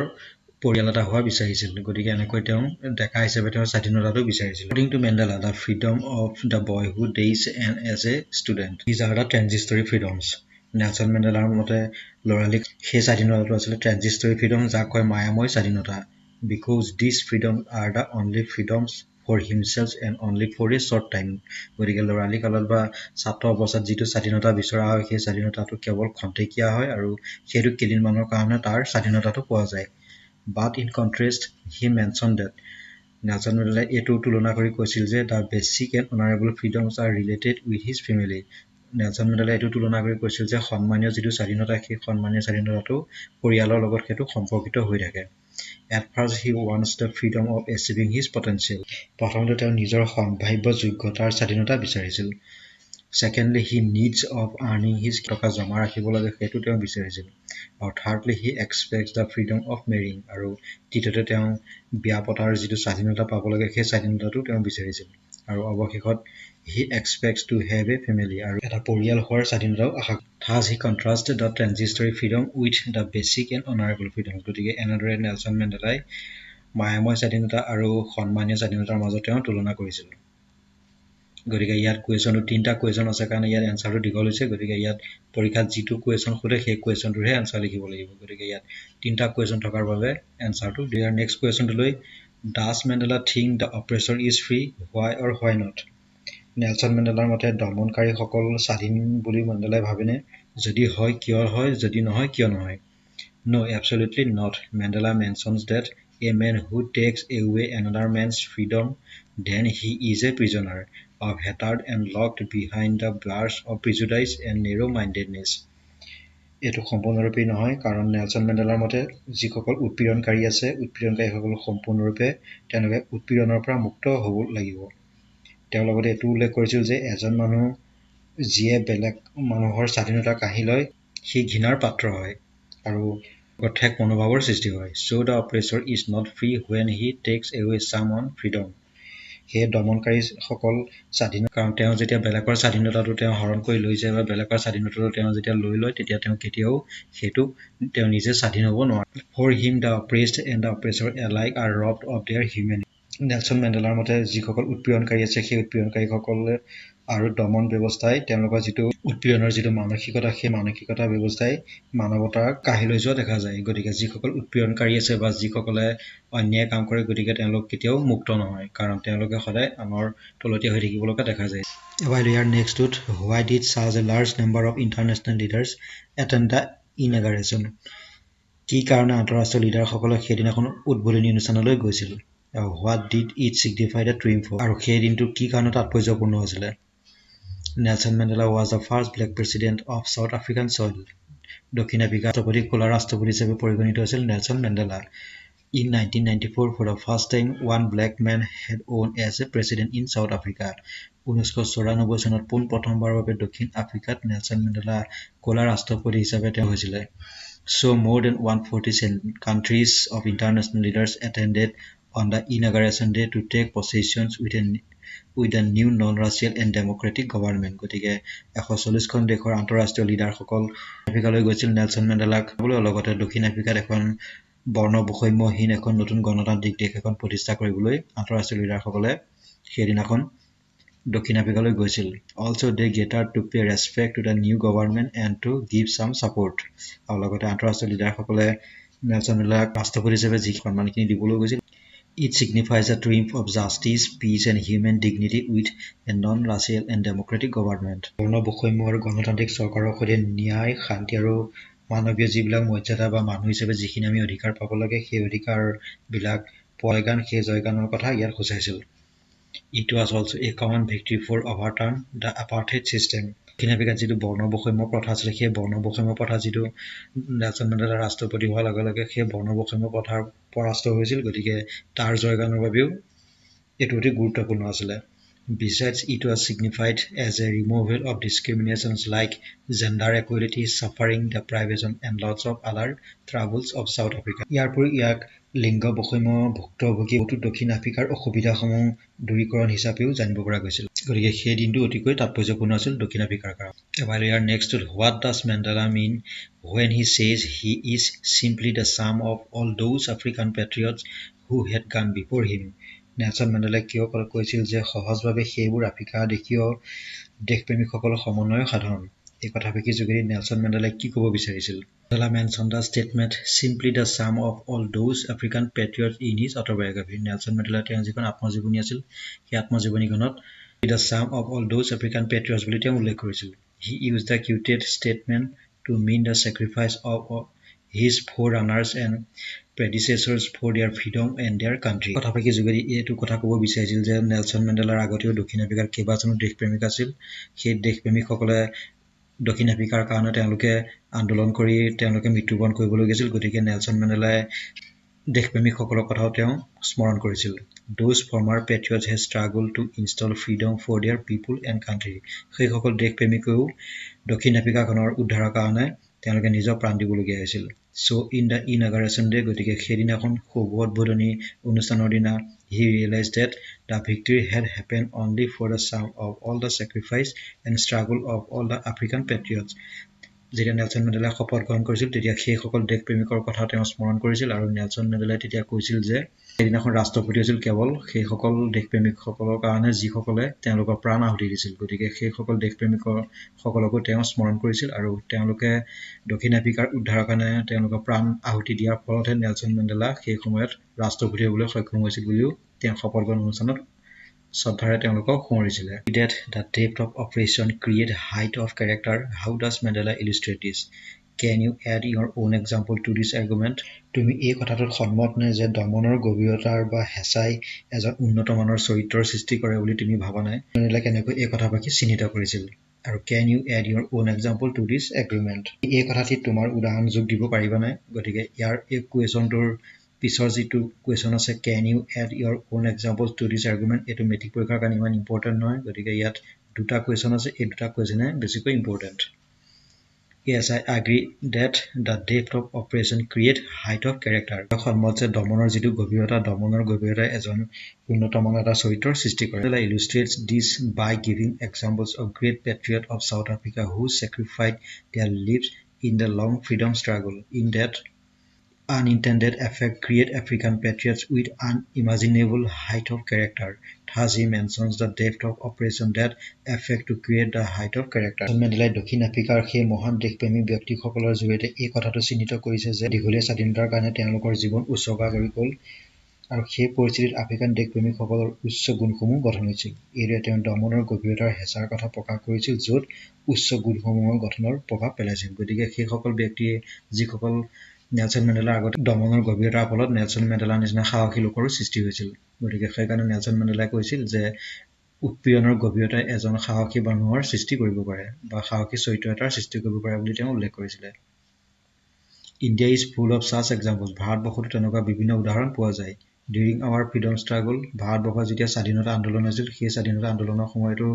পৰিয়াল এটা হোৱা বিচাৰিছিল গতিকে এনেকৈ তেওঁ ডেকা হিচাপে তেওঁ স্বাধীনতাটো বিচাৰিছিল according to Mandela the freedom of the boyhood days and as a student these are the transitory freedoms Nelson মেণ্ডেলাৰ মতে ল'ৰালিক সেই স্বাধীনতাটো আছিলে ট্ৰেনজিষ্টৰী ফ্ৰীডম যাক কয় মায়াময় স্বাধীনতা because these freedoms are the only freedoms for himself and only for a short time গতিকে ল'ৰালি কালত বা ছাত্ৰ অৱস্থাত যিটো স্বাধীনতা বিচৰা হয় সেই স্বাধীনতাটো কেৱল খন্তেকীয়া হয় আৰু সেইটো কেইদিনমানৰ কাৰণে তাৰ স্বাধীনতাটো পোৱা যায় but in contrast he mentioned that Nelson মেণ্ডেলাই এইটো তুলনা কৰি কৈছিল যে the basic and honorable freedoms are related with his family Nelson মেণ্ডেলাই এইটো তুলনা কৰি কৈছিল যে সন্মানীয় যিটো স্বাধীনতা সেই সন্মানীয় স্বাধীনতাটো পৰিয়ালৰ লগত সেইটো সম্পৰ্কিত হৈ থাকে At first he wants the freedom of achieving his potential প্ৰথমতে তেওঁ নিজৰ সম্ভাৱ্য যোগ্যতাৰ স্বাধীনতা বিচাৰিছিল Secondly, he needs of earning his টকা জমা ৰাখিব লাগে সেইটো তেওঁ বিচাৰিছিল আৰু thirdly, he expects the freedom of marrying আৰু তৃতীয়তে তেওঁ বিয়া পতাৰ যিটো স্বাধীনতা পাব লাগে সেই স্বাধীনতাটো তেওঁ বিচাৰিছিল আৰু অৱশেষত he expects to have a family আৰু এটা পৰিয়াল হোৱাৰ স্বাধীনতাও আশা Thus he contrasted the transitory freedom with the basic and honorable freedom গতিকে এনেদৰে নেলছন মেণ্ডেলাই মায়াময় স্বাধীনতা আৰু সন্মানীয় স্বাধীনতাৰ মাজত তেওঁ তুলনা কৰিছিল গতিকে ইয়াত কুৱেশ্যনটো তিনিটা কুৱেশ্যন আছে কাৰণে ইয়াত এনসাৰটো দীঘল হৈছে গতিকে ইয়াত পৰীক্ষাত যিটো কুৱেশ্যন সোধে সেই কুৱেশ্যনটোৰহে এনসাৰ লিখিব লাগিব গতিকে ইয়াত তিনিটা কুৱেশ্যন থকাৰ বাবে এনসাৰটো দিয়াৰ নেক্সট কুৱেশ্যনটোলৈ does Mandela think the oppressor is free why or why not Nelson মেণ্ডেলাৰ মতে দমনকাৰীসকল স্বাধীন বুলি মেণ্ডেলাই ভাবেনে যদি হয় কিয় হয় যদি নহয় কিয় নহয় No, absolutely not. Mandela mentions that a man who takes away another man's freedom, then he is a prisoner of hatred and locked behind the bars of prejudice and narrow-mindedness. এইটো সম্পূৰ্ণৰূপে নহয় কাৰণ নেলছন মেণ্ডেলাৰ মতে যিসকল উৎপীড়নকাৰী আছে উৎপীড়নকাৰীসকল সম্পূৰ্ণৰূপে তেওঁলোকে উৎপীড়নৰ পৰা মুক্ত হ'ব লাগিব তেওঁ লগতে এইটো উল্লেখ কৰিছিল যে এজন মানুহ যিয়ে বেলেগ মানুহৰ স্বাধীনতা কাঢ়ি লয় সি ঘৃণাৰ পাত্ৰ হয় আৰু ঠেক মনোভাৱৰ সৃষ্টি হয় So the oppressor is not free when he takes away someone's freedom. সেই দমনকাৰীসকল স্বাধীন কাৰণ তেওঁ যেতিয়া বেলেগৰ স্বাধীনতাটো তেওঁ হৰণ কৰি লৈ যায় বা বেলেগৰ স্বাধীনতাটো তেওঁ যেতিয়া লৈ লয় তেতিয়া তেওঁ কেতিয়াও সেইটো তেওঁ নিজে স্বাধীন হ'ব নোৱাৰে for him the oppressed and the oppressor alike are robbed of their humanity Nelson মেণ্ডেলাৰ মতে যিসকল উৎপীড়নকাৰী আছে সেই উৎপীড়নকাৰীসকলে আৰু দমন ব্যৱস্থাই তেওঁলোকৰ যিটো উৎপীড়নৰ যিটো মানসিকতা সেই মানসিকতা ব্যৱস্থাই মানৱতাক কাঢ়ি লৈ যোৱা দেখা যায় গতিকে যিসকল উৎপীড়নকাৰী আছে বা যিসকলে অন্যায় কাম কৰে গতিকে তেওঁলোক কেতিয়াও মুক্ত নহয় কাৰণ তেওঁলোকে সদায় আনৰ তলতীয়া হৈ থাকিবলগা দেখা যায় While we are next to why did such a large number of international leaders attend the inauguration? কি কাৰণে আন্তঃৰাষ্ট্ৰীয় লিডাৰসকলে সেইদিনাখন উদ্বোধনী অনুষ্ঠানলৈ গৈছিল What did it signify the triumph for? আৰু সেই দিনটো কি কাৰণে তাৎপৰ্যপূৰ্ণ হৈছিলে Nelson Mandela was the first black president of South African soil. দক্ষিণ আফ্ৰিকাৰ ৰাষ্ট্ৰপতি ক'লা ৰাষ্ট্ৰপতি হিচাপে পৰিগণিত হৈছিল Nelson Mandela In 1994, for the first time, one black man had won as a president in South Africa. 1994 চনত প্ৰথমবাৰৰ বাবে দক্ষিণ আফ্ৰিকাত নেলছন মেণ্ডেলা ক'লা ৰাষ্ট্ৰপতি হিচাপে তেওঁ হৈছিলে So more than 140 countries of international leaders attended on the inauguration day to take possessions with a new non-racial and democratic government. গতিকে 140খন দেশৰ আন্তঃৰাষ্ট্ৰীয় লিডাৰসকল আফ্ৰিকালৈ গৈছিল নেলছন মেণ্ডেলাক লগতে দক্ষিণ আফ্ৰিকাত এখন বৰ্ণবৈষম্যহীন এখন নতুন গণতান্ত্ৰিক দেশ এখন প্ৰতিষ্ঠা কৰিবলৈ আন্তঃৰাষ্ট্ৰীয় লিডাৰসকলে সেইদিনাখন দক্ষিণ আফ্ৰিকালৈ গৈছিল Also they gathered to pay respect to the new government and to give some support আৰু লগতে আন্তঃৰাষ্ট্ৰীয় লিডাৰসকলে নেলছন মেণ্ডেলাক ৰাষ্ট্ৰপতি হিচাপে যি সন্মানখিনি দিবলৈ গৈছিল It signifies a triumph of justice, peace and human dignity with a non-racial and democratic government. বৰ্ণবৈষম্য আৰু গণতান্ত্ৰিক চৰকাৰৰ সৈতে ন্যায় শান্তি আৰু মানৱীয় যিবিলাক মৰ্যাদা বা মানুহ হিচাপে যিখিনি আমি অধিকাৰ পাব লাগে সেই অধিকাৰবিলাক পোৱাৰ সেই জয়গানৰ কথা ইয়াত সূচাইছিল It was also a common victory for overturn the apartheid system. দক্ষিণ আফ্ৰিকাত যিটো বৰ্ণবৈষম্য প্ৰথা আছিলে সেই বৰ্ণবৈষম্য প্ৰথা যিটো নেলছন মেণ্ডেলা ৰাষ্ট্ৰপতি হোৱাৰ লগে লগে সেই বৰ্ণবৈষম্য প্ৰথাৰ পৰাস্ত হৈছিল গতিকে তাৰ জয়গানৰ বাবেও এইটো অতি গুৰুত্বপূৰ্ণ আছিলে Besides, it was signified as a removal of discriminations like gender equality, suffering, deprivation, and lots of other troubles of South Africa. ইয়াৰ উপৰি ইয়াক লিংগ বৈষম্য ভুক্তভোগী দক্ষিণ আফ্ৰিকাৰ অসুবিধাসমূহ দূৰীকৰণ হিচাপেও জানিব পৰা গৈছিল গতিকে সেই দিনটো অতিকৈ তাৎপৰ্যপূৰ্ণ আছিল দক্ষিণ আফ্ৰিকাৰ কাৰণে While we are next to what does Mandela mean when he says he is simply the sum of all those African patriots who had gone before him? Nelson মেণ্ডেলাই কিয় কৈছিল যে সহজভাৱে সেইবোৰ আফ্ৰিকা দেশীয় দেশপ্ৰেমিকসকলৰ সমন্বয় সাধন এই কথাফাকি যোগেদি নেলছন মেণ্ডেলাই কি ক'ব বিচাৰিছিল Mandela mentioned the statement simply the sum of all those African patriots in his autobiography. Nelson Mandela তেওঁৰ যিখন আত্মজীৱনী আছিল সেই আত্মজীৱনীখনত the sum of all those African patriots বুলি তেওঁ উল্লেখ কৰিছিল He used the quoted statement to mean the sacrifice of his forerunners and predecessors for their freedom and their country. কথাফাকি যোগেদি এইটো কথা ক'ব বিচাৰিছিল যে নেলছন মেণ্ডেলাৰ আগতেও দক্ষিণ আফ্ৰিকাৰ কেইবাজনো দেশপ্ৰেমিক আছিল সেই দেশপ্ৰেমিকসকলে দক্ষিণ আফ্ৰিকাৰ কাৰণে তেওঁলোকে আন্দোলন কৰি তেওঁলোকে মৃত্যুবৰণ কৰিবলৈ গৈছিল গতিকে নেলছন মেণ্ডেলাই দেশপ্ৰেমিকসকলৰ কথাও তেওঁ স্মৰণ কৰিছিল Those former patriots have struggled to install freedom for their people and country. সেইসকল দেশপ্ৰেমিকেও দক্ষিণ আফ্ৰিকাখনৰ উদ্ধাৰৰ কাৰণে তেওঁলোকে নিজৰ প্ৰাণ দিবলগীয়া হৈছিল So in the inauguration day গতিকে সেইদিনাখন শুভ উদ্বোধনী অনুষ্ঠানৰ দিনা he realized that the victory had happened only for the sum of all the sacrifice and struggle of all the African patriots. যেতিয়া নেলছন মেণ্ডেলাই শপত গ্ৰহণ কৰিছিল তেতিয়া সেইসকল দেশপ্ৰেমিকৰ কথা তেওঁ স্মৰণ কৰিছিল আৰু নেলছন মেণ্ডেলাই তেতিয়া কৈছিল যে সেইদিনাখন ৰাষ্ট্ৰপতি হৈছিল কেৱল সেইসকল দেশপ্ৰেমিকসকলৰ কাৰণে যিসকলে তেওঁলোকৰ প্ৰাণ আহুতি দিছিল গতিকে সেইসকল দেশপ্ৰেমিকৰ সকলকো তেওঁ স্মৰণ কৰিছিল আৰু তেওঁলোকে দক্ষিণ আফ্ৰিকাৰ উদ্ধাৰৰ কাৰণে তেওঁলোকৰ প্ৰাণ আহুতি দিয়াৰ ফলতহে নেলছন মেণ্ডেলা সেই সময়ত ৰাষ্ট্ৰপতি হ'বলৈ সক্ষম হৈছিল বুলিও তেওঁ শপত গ্ৰহণ অনুষ্ঠানত শ্ৰদ্ধাৰে তেওঁলোকক সোঁৱৰিছিলে That the depth of oppression create height of character. How does Mandela illustrate this? Can you add your own example to this argument? তুমি এই কথাটোত সন্মত নে যে দমনৰ গভীৰতাৰ বা হেঁচাই এজন উন্নত মানৰ চৰিত্ৰৰ সৃষ্টি কৰে বুলি তুমি ভাবা নাই মেণ্ডেলাই কেনেকৈ এই কথাফাকি চিহ্নিত কৰিছিল আৰু can you add your own example to this agreement? এই কথাটি তোমাৰ উদাহৰণ যোগ দিব পাৰিবা নাই গতিকে ইয়াৰ এই কুৱেশ্যনটোৰ পিছৰ যিটো কুৱেশ্যন আছে can you add your own examples to this argument এইটো মেট্ৰিক পৰীক্ষাৰ কাৰণে ইমান ইম্পৰ্টেণ্ট নহয় গতিকে ইয়াত দুটা কুৱেশ্যন আছে এই দুটা কুৱেশ্যনে বেছিকৈ important Yes, I agree that the depth of operation create height of character. সন্মত যে দমনৰ যিটো গভীৰতা এজন উন্নতমানৰ এটা চৰিত্ৰৰ সৃষ্টি কৰে. Mandela illustrates this by giving examples of great patriots of South Africa who sacrificed their lives in the long freedom struggle. In that unintended effect create African patriots with unimaginable height of character. Thus he mentions the depth of operation that effect to create the height of character. Mandela দক্ষিণ আফ্ৰিকাৰ সেই মহান দেশপ্ৰেমী ব্যক্তিসকলৰ জৰিয়তে এই কথাটো চিহ্নিত কৰিছে যে দীঘলীয়া স্বাধীনতাৰ কাৰণে তেওঁলোকৰ জীৱন উৎসৰ্গা কৰি গ'ল আৰু সেই পৰিস্থিতিত আফ্ৰিকান দেশপ্ৰেমীসকলৰ উচ্চ গুণসমূহ গঠন হৈছিল। এইদৰে তেওঁ দমনৰ গভীৰতাৰ হেঁচাৰ কথা প্ৰকাশ কৰিছিল য'ত উচ্চ গুণসমূহৰ গঠনৰ প্ৰভাৱ পেলাইছিল। গতিকে সেইসকল ব্যক্তিয়ে যিসকল নেলছন মেণ্ডেলাৰ আগতে দমনৰ গভীৰতাৰ ফলত নেলছন মেণ্ডেলাৰ নিচিনা সাহসী লোকৰো সৃষ্টি হৈছিল। গতিকে সেইকাৰণে নেলছন মেণ্ডেলাই কৈছিল যে উৎপীড়নৰ গভীৰতাই এজন সাহসী মানুহৰ সৃষ্টি কৰিব পাৰে বা সাহসী চৰিত্ৰ এটাৰ সৃষ্টি কৰিব পাৰে বুলি তেওঁ উল্লেখ কৰিছিলে। India is full of such examples. ভাৰতবৰ্ষতো তেনেকুৱা বিভিন্ন উদাহৰণ পোৱা যায়। ডিউৰিং আৱাৰ ফ্ৰীডম ষ্ট্ৰাগল, ভাৰতবৰ্ষৰ যেতিয়া স্বাধীনতা আন্দোলন হৈছিল সেই স্বাধীনতা আন্দোলনৰ সময়তো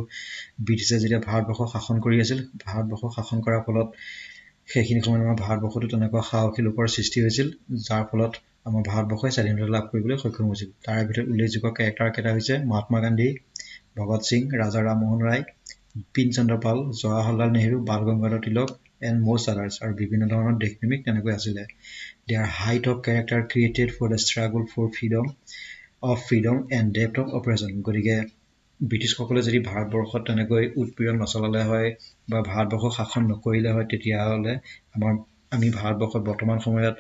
ব্ৰিটিছে যেতিয়া ভাৰতবৰ্ষক শাসন কৰি আছিল, ভাৰতবৰ্ষক শাসন কৰাৰ ফলত সেইখিনি সময়ত আমাৰ ভাৰতবৰ্ষতো তেনেকুৱা সাহসী লোকৰ সৃষ্টি হৈছিল যাৰ ফলত আমাৰ ভাৰতবৰ্ষই স্বাধীনতা লাভ কৰিবলৈ সক্ষম হৈছিল। তাৰে ভিতৰত উল্লেখযোগ্য কেৰেক্টাৰ কেইটা হৈছে Mahatma Gandhi, Bhagat Singh, Raja Rammohan Roy, Bipin Chandra Pal, Jawaharlal Nehru, Bal Gangadhar Tilak and most others আৰু বিভিন্ন ধৰণৰ দেশপ্ৰেমিক তেনেকৈ আছিলে। Their height of character created for the struggle for freedom and depth of operation. গতিকে ব্ৰিটিছসকলে যদি ভাৰতবৰ্ষত তেনেকৈ উৎপীড়ন নচলালে হয় বা ভাৰতবৰ্ষক শাসন নকৰিলে হয় তেতিয়াহ'লে আমি ভাৰতবৰ্ষত বৰ্তমান সময়ত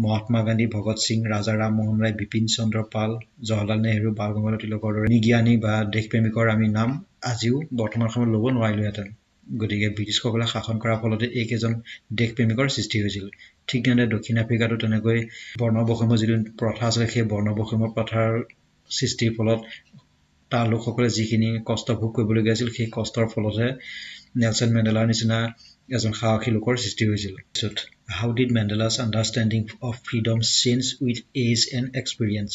মহাত্মা গান্ধী, ভগত সিং, ৰাজা ৰামমোহন ৰায়, বিপিন চন্দ্ৰ পাল, জৱাহৰলাল নেহৰু, বাল গংগাধৰ তিলকৰ দৰে বিজ্ঞানী বা দেশপ্ৰেমিকৰ আমি নাম আজিও বৰ্তমান সময়ত ল'ব নোৱাৰিলোহেঁতেন। গতিকে ব্ৰিটিছসকলে শাসন কৰাৰ ফলতে এইকেইজন দেশপ্ৰেমিকৰ সৃষ্টি হৈছিল। ঠিক তেনেদৰে দক্ষিণ আফ্ৰিকাতো তেনেকৈ বৰ্ণবৈষম্য যিটো প্ৰথা আছিলে সেই বৰ্ণবৈষম্য প্ৰথাৰ সৃষ্টিৰ ফলত তাৰ লোকসকলে যিখিনি কষ্ট ভোগ কৰিবলগীয়া আছিল সেই কষ্টৰ ফলতহে নেলছন মেণ্ডেলাৰ নিচিনা এজন সাহসী লোকৰ সৃষ্টি হৈছিল। How did Mandela's understanding of freedom change with age and experience?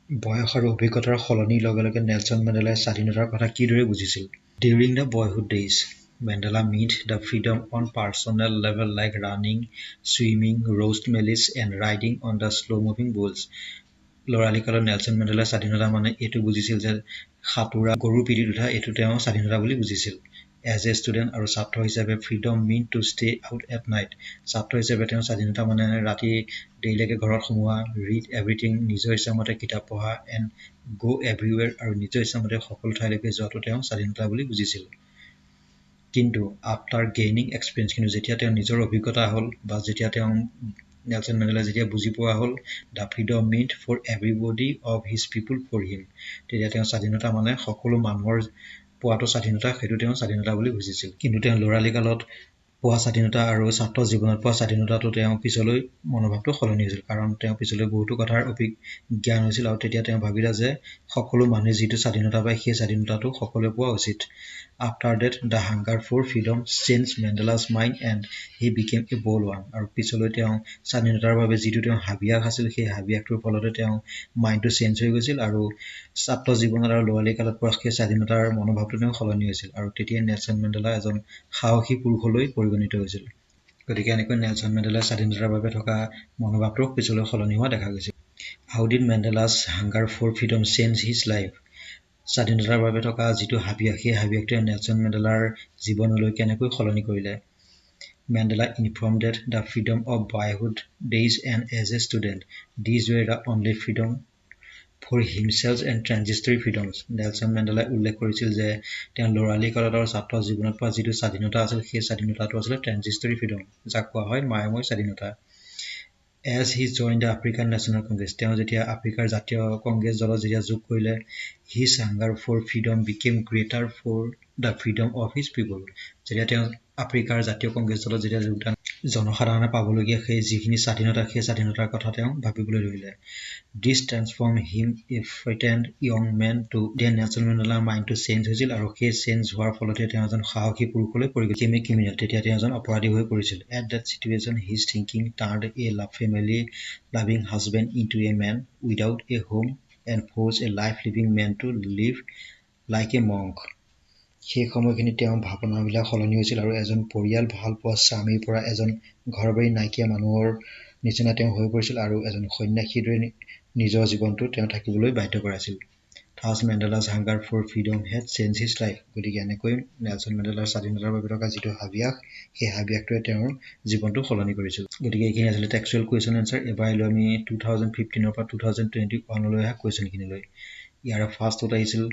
বয়স আৰু অভিজ্ঞতাৰ সলনিৰ লগে লগে নেলছন মেণ্ডেলাই স্বাধীনতাৰ কথা কিদৰে বুজিছিল? During the boyhood days, Mandela meant the freedom on personal level like running, swimming, roast maize and riding on the slow-moving bulls. ল'ৰালি কালত নেলছন মেণ্ডেলাই স্বাধীনতা মানে এইটো বুজিছিল যে সাঁতোৰা, গৰুৰ পিঠিত উঠা এইটো তেওঁ স্বাধীনতা বুলি বুজিছিল। এজ এ ষ্টুডেণ্ট আৰু ছাত্ৰ হিচাপে freedom mean to stay out at night. ছাত্ৰ হিচাপে তেওঁ স্বাধীনতা মানে ৰাতি দেৰিলৈকে ঘৰত সোমোৱা, ৰিড এভৰিথিং, নিজৰ ইচ্ছামতে কিতাপ পঢ়া এণ্ড গ' এভৰিৱেৰ আৰু নিজৰ ইচ্ছামতে সকলো ঠাইলৈকে যোৱাটো তেওঁ স্বাধীনতা বুলি বুজিছিল। কিন্তু আফটাৰ গেইনিং এক্সপিৰিয়েঞ্চ, কিন্তু যেতিয়া তেওঁ নিজৰ অভিজ্ঞতা হ'ল বা যেতিয়া তেওঁ নেলছন মেণ্ডেলাই যেতিয়া বুজি পোৱা হ'ল the freedom meant for everybody of his people for him, তেতিয়া তেওঁ স্বাধীনতা মানে সকলো মানুহৰ পোৱাটো স্বাধীনতা, সেইটো তেওঁ স্বাধীনতা বুলি বুজিছিল। কিন্তু তেওঁ ল'ৰালি কালত পোৱা স্বাধীনতা আৰু ছাত্ৰ জীৱনত পোৱা স্বাধীনতাটো তেওঁ পিছলৈ মনোভাৱটো সলনি হৈছিল, কাৰণ তেওঁ পিছলৈ বহুতো কথাৰ জ্ঞান হৈছিল আৰু তেতিয়া তেওঁ ভাবিলে যে সকলো মানুহে যিটো স্বাধীনতা পায় সেই স্বাধীনতাটো সকলোৱে পোৱা উচিত। After that, the hunger for freedom changed Mandela's mind and he became a bold one. আৰু পিছলৈ তেওঁ স্বাধীনতাৰ বাবে যিটো তেওঁ হাবিয়াস আছিল সেই হাবিয়াসটোৰ ফলতে তেওঁ মাইণ্ডটো চেঞ্জ হৈ গৈছিল আৰু ছাত্ৰ জীৱনত আৰু ল'ৰালি কালত পোৱা সেই স্বাধীনতাৰ মনোভাৱটো তেওঁ সলনি হৈছিল আৰু তেতিয়া নেলছন মেণ্ডেলা এজন সাহসী পুৰুষলৈ পৰিগণিত হৈছিল। গতিকে এনেকৈ নেলছন মেণ্ডেলাই স্বাধীনতাৰ বাবে থকা মনোভাৱটো পিছলৈ সলনি হোৱা দেখা গৈছিল। How did Mandela's hunger for freedom change his life? স্বাধীনতাৰ বাবে থকা যিটো হাবিয়াস সেই হাবিয়াসটোৱে নেলছন মেণ্ডেলাৰ জীৱনলৈ কেনেকৈ সলনি কৰিলে? Mandela informed that the freedom of boyhood days and as a student, these were the only freedom for himself and transitory freedoms. Nelson মেণ্ডেলাই উল্লেখ কৰিছিল যে তেওঁ ল'ৰালি কালত আৰু ছাত্ৰ জীৱনত পোৱা যিটো স্বাধীনতা আছিল সেই স্বাধীনতাটো আছিলে ট্ৰেঞ্জিষ্টৰী ফ্ৰীডম, যাক কোৱা হয় মায়াময় স্বাধীনতা। As he joined the African National Congress, তেওঁ যেতিয়া আফ্ৰিকাৰ জাতীয় কংগ্ৰেছ দলত যেতিয়া যোগ কৰিলে, his hunger for freedom became greater for the freedom of his people. যেতিয়া তেওঁ আফ্ৰিকাৰ জাতীয় কংগ্ৰেছ দলত যেতিয়া যোগদান জনসাধাৰণে পাবলগীয়া সেই যিখিনি স্বাধীনতা সেই স্বাধীনতাৰ কথা তেওঁ ভাবিবলৈ ধৰিলে। This transformed him a frightened young man to then Nelson মেণ্ডেলাৰ মাইণ্ডটো চেঞ্জ হৈছিল আৰু সেই চেঞ্জ হোৱাৰ ফলতে তেওঁ এজন সাহসী পুৰুষলৈ পৰিগণিত ক্ৰিমিনেল, তেতিয়া তেওঁ এজন অপৰাধী হৈ পৰিছিল। At that situation, his thinking turned a family loving husband into a man without a home and forced a life living man to live like a monk. সেই সময়খিনি তেওঁ ভাৱনাবিলাক সলনি হৈছিল আৰু এজন পৰিয়াল ভাল পোৱা স্বামীৰ পৰা এজন ঘৰবাৰী নাইকিয়া মানুহৰ নিচিনা তেওঁ হৈ পৰিছিল আৰু এজন সন্যাসীৰ দৰে নিজৰ জীৱনটো তেওঁ থাকিবলৈ বাধ্য কৰাইছিল। Thus Mandela's hunger for freedom had changed his life. গতিকে এনেকৈ নেলছন মেণ্ডেলাৰ স্বাধীনতাৰ বাবে থকা যিটো হাবিয়াস, সেই হাবিয়াসটোৱে তেওঁৰ জীৱনটো সলনি কৰিছিল। গতিকে এইখিনি আছিলে টেক্সচুৱেল কুৱেশ্যন এনচাৰ। এবাৰ আহিলোঁ আমি 2015 পৰা 2021 অহা কুৱেশ্যনখিনিলৈ। ইয়াৰ ফাৰ্ষ্টত আহিছিল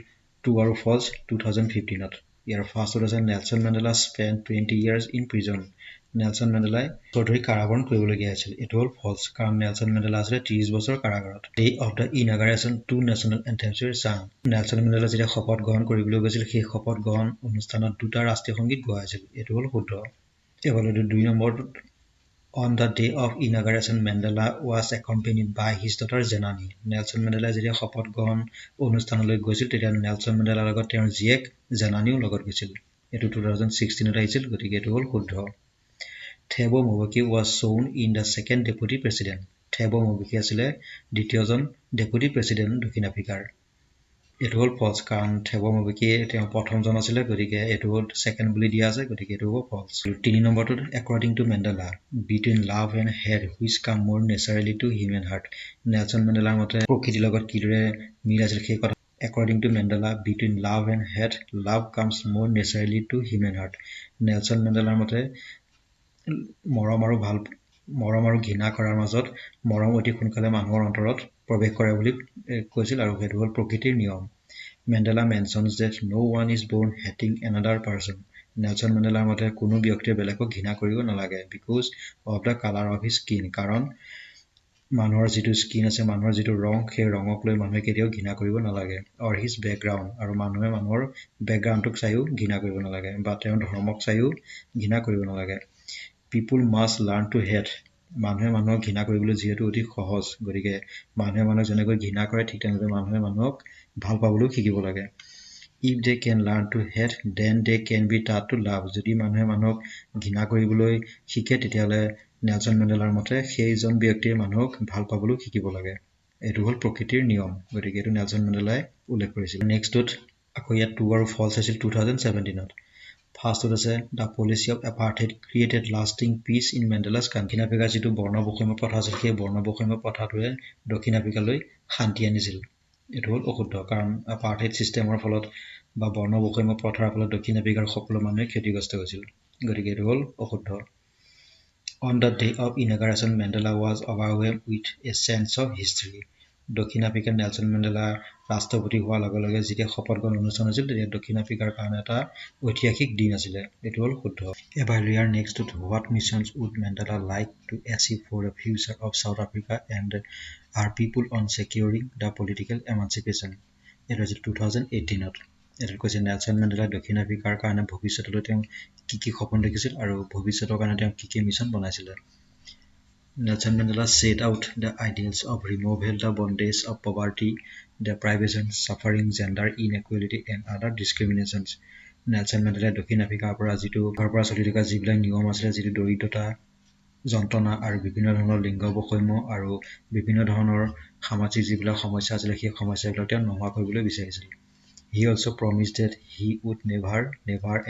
ট্ৰু আৰু ফলছ 2015ত। ইয়াৰ ফাৰ্ষ্টত আছে Nelson Mandela spend 20 years in prison. Nelson মেণ্ডেলাই ধৰি কাৰাবৰণ কৰিবলগীয়া হৈছিল। এইটো হ'ল ফলছ, কাৰণ নেলছন মেণ্ডেলা আছিলে 30 বছৰ কাৰাগাৰত। Day of the inauguration two national anthems were sung. Nelson Mandela যেতিয়া শপত গ্ৰহণ কৰিবলৈ গৈছিল, সেই শপত গ্ৰহণ অনুষ্ঠানত দুটা ৰাষ্ট্ৰীয় সংগীত গোৱা হৈছিল। এইটো হ'ল শুদ্ধ। এবাৰ 2 নম্বৰটোত On the day of inauguration, Mandela was accompanied by his daughter Janani. Nelson মেণ্ডেলাই যেতিয়া শপত গ্ৰহণ অনুষ্ঠানলৈ গৈছিল, তেতিয়া নেলছন মেণ্ডেলাৰ লগত তেওঁৰ জীয়েক জানানীও লগত গৈছিল। এইটো 2016ত আহিছিল, গতিকে এইটো হ'ল শুদ্ধ। Thabo Mbeki was sworn in the second deputy president. Thabo Mbeki আছিলে দ্বিতীয়জন ডেপুটি প্ৰেছিডেণ্ট দক্ষিণ আফ্ৰিকাৰ। এইটো হ'ল ফলছ, কাৰণ থেব mbeki তেওঁ প্ৰথমজন আছিলে, গতিকে এইটো হ'ল ছেকেণ্ড বুলি দিয়া আছে, গতিকে এইটো হ'ব ফলছ। 3 নম্বৰটোত according to Mandela between love and hate which comes more naturally to human heart. Nelson মেণ্ডেলাৰ মতে প্ৰকৃতিৰ লগত কিদৰে মিল আছিল সেই কথা। According to Mandela, between love and hate, love comes more naturally to human heart. Nelson মেণ্ডেলাৰ মতে মৰম আৰু ঘৃণা কৰাৰ মাজত মৰম অতি সোনকালে মানুহৰ অন্তৰত প্ৰৱেশ কৰে বুলি কৈছিল, আৰু সেইটো হ'ল প্ৰকৃতিৰ নিয়ম। Mandela mentions that no one is born hating another person. Nelson মেণ্ডেলাৰ মতে কোনো ব্যক্তিয়ে বেলেগক ঘৃণা কৰিব নালাগে because of the color of his skin, কাৰণ মানুহৰ যিটো স্কিন আছে, মানুহৰ যিটো ৰং, সেই ৰঙক লৈ মানুহে কেতিয়াও ঘৃণা কৰিব নালাগে। or his background, আৰু মানুহে মানুহৰ বেকগ্ৰাউণ্ডটোক চাইও ঘৃণা কৰিব নালাগে, বা তেওঁৰ ধৰ্মক চাইও ঘৃণা কৰিব নালাগে। People must learn to hate. মানুহে মানুহক ঘৃণা কৰিবলৈ যিহেতু অতি সহজ, গতিকে মানুহে মানুহক যেনেকৈ ঘৃণা কৰে, ঠিক তেনেকৈ মানুহে মানুহক ভাল পাবলৈও শিকিব লাগে। If they can learn to hate, then they can be taught to love. যদি মানুহে মানুহক ঘৃণা কৰিবলৈ শিকে, তেতিয়াহ'লে নেলছন মেণ্ডেলাৰ মতে সেইজন ব্যক্তিয়ে মানুহক ভাল পাবলৈও শিকিব লাগে। এইটো হ'ল প্ৰকৃতিৰ নিয়ম, গতিকে এইটো নেলছন মেণ্ডেলাই উল্লেখ কৰিছিল। নেক্সটত আকৌ ইয়াত ট্ৰু আৰু ফলছ আছিল 2017ত। ফাৰ্ষ্টত আছে the policy of apartheid created lasting peace in Mandela's country. দক্ষিণ আফ্ৰিকাৰ যিটো বৰ্ণবৈষম্য প্ৰথা আছিল, সেই বৰ্ণবৈষম্য প্ৰথাটোৱে দক্ষিণ আফ্ৰিকালৈ শান্তি আনিছিল। এইটো হ'ল অশুদ্ধ, কাৰণ এপাৰ্থেইড ছিষ্টেমৰ ফলত বা বৰ্ণবৈষম্য প্ৰথাৰ ফলত দক্ষিণ আফ্ৰিকাৰ সকলো মানুহে ক্ষতিগ্ৰস্ত হৈছিল, গতিকে এইটো হ'ল অশুদ্ধ। On the day of inauguration, Mandela was overwhelmed with a sense of history. দক্ষিণ আফ্ৰিকাৰ নেলছন মেণ্ডেলা ৰাষ্ট্ৰপতি হোৱাৰ লগে লগে যেতিয়া শপত গ্ৰহণ অনুষ্ঠান হৈছিল, তেতিয়া দক্ষিণ আফ্ৰিকাৰ কাৰণে এটা ঐতিহাসিক দিন আছিলে। এইটো হ'ল শুদ্ধ। এবাৰ ইয়াৰ নেক্সটত what missions would Mandela like to achieve for the future of South Africa and our people on securing the political emancipation. এইটো আছিল 2018ত। এইটো কৈছে নেলছন মেণ্ডেলাই দক্ষিণ আফ্ৰিকাৰ কাৰণে ভৱিষ্যতলৈ তেওঁ কি সপোন দেখিছিল আৰু ভৱিষ্যতৰ কাৰণে তেওঁ কি মিছন বনাইছিলে। Nelson Mandela set out the ideals of removal the bondage of poverty, deprivation, suffering, gender inequality and other discriminations. Nelson মেণ্ডেলাই দক্ষিণ আফ্ৰিকাৰ পৰা চলি থকা যিবিলাক নিয়ম আছিলে, যিটো দৰিদ্ৰতা, যন্ত্ৰণা আৰু বিভিন্ন ধৰণৰ লিংগ বৈষম্য আৰু বিভিন্ন ধৰণৰ সামাজিক যিবিলাক সমস্যা আছিলে, সেই সমস্যাবিলাক তেওঁ নোহোৱা কৰিবলৈ বিচাৰিছিল। He also promised that he would never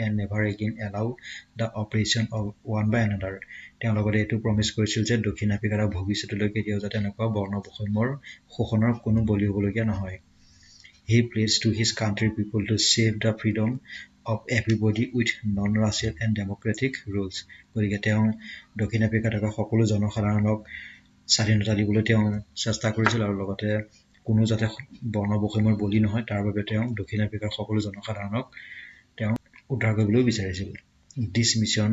and never again allow the oppression of one by another. তেওঁ লগতে এইটো প্ৰমিছ কৰিছিল যে দক্ষিণ আফ্ৰিকাৰ ভৱিষ্যতলৈ কেতিয়াও যাতে এনেকুৱা বৰ্ণবৈষম্যৰ শোষণৰ কোনো বলি হ'বলগীয়া নহয়। He pledged to his country people to save the freedom of everybody with non-racial and democratic rules. গতিকে তেওঁ দক্ষিণ আফ্ৰিকাত থকা সকলো জনসাধাৰণক স্বাধীনতা দিবলৈ তেওঁ চেষ্টা কৰিছিল, আৰু লগতে কোনো যাতে বৰ্ণবৈষম্যৰ বলি নহয়, তাৰ বাবে তেওঁ দক্ষিণ আফ্ৰিকাৰ সকলো জনসাধাৰণক তেওঁ উদ্ধাৰ কৰিবলৈও বিচাৰিছিল। This mission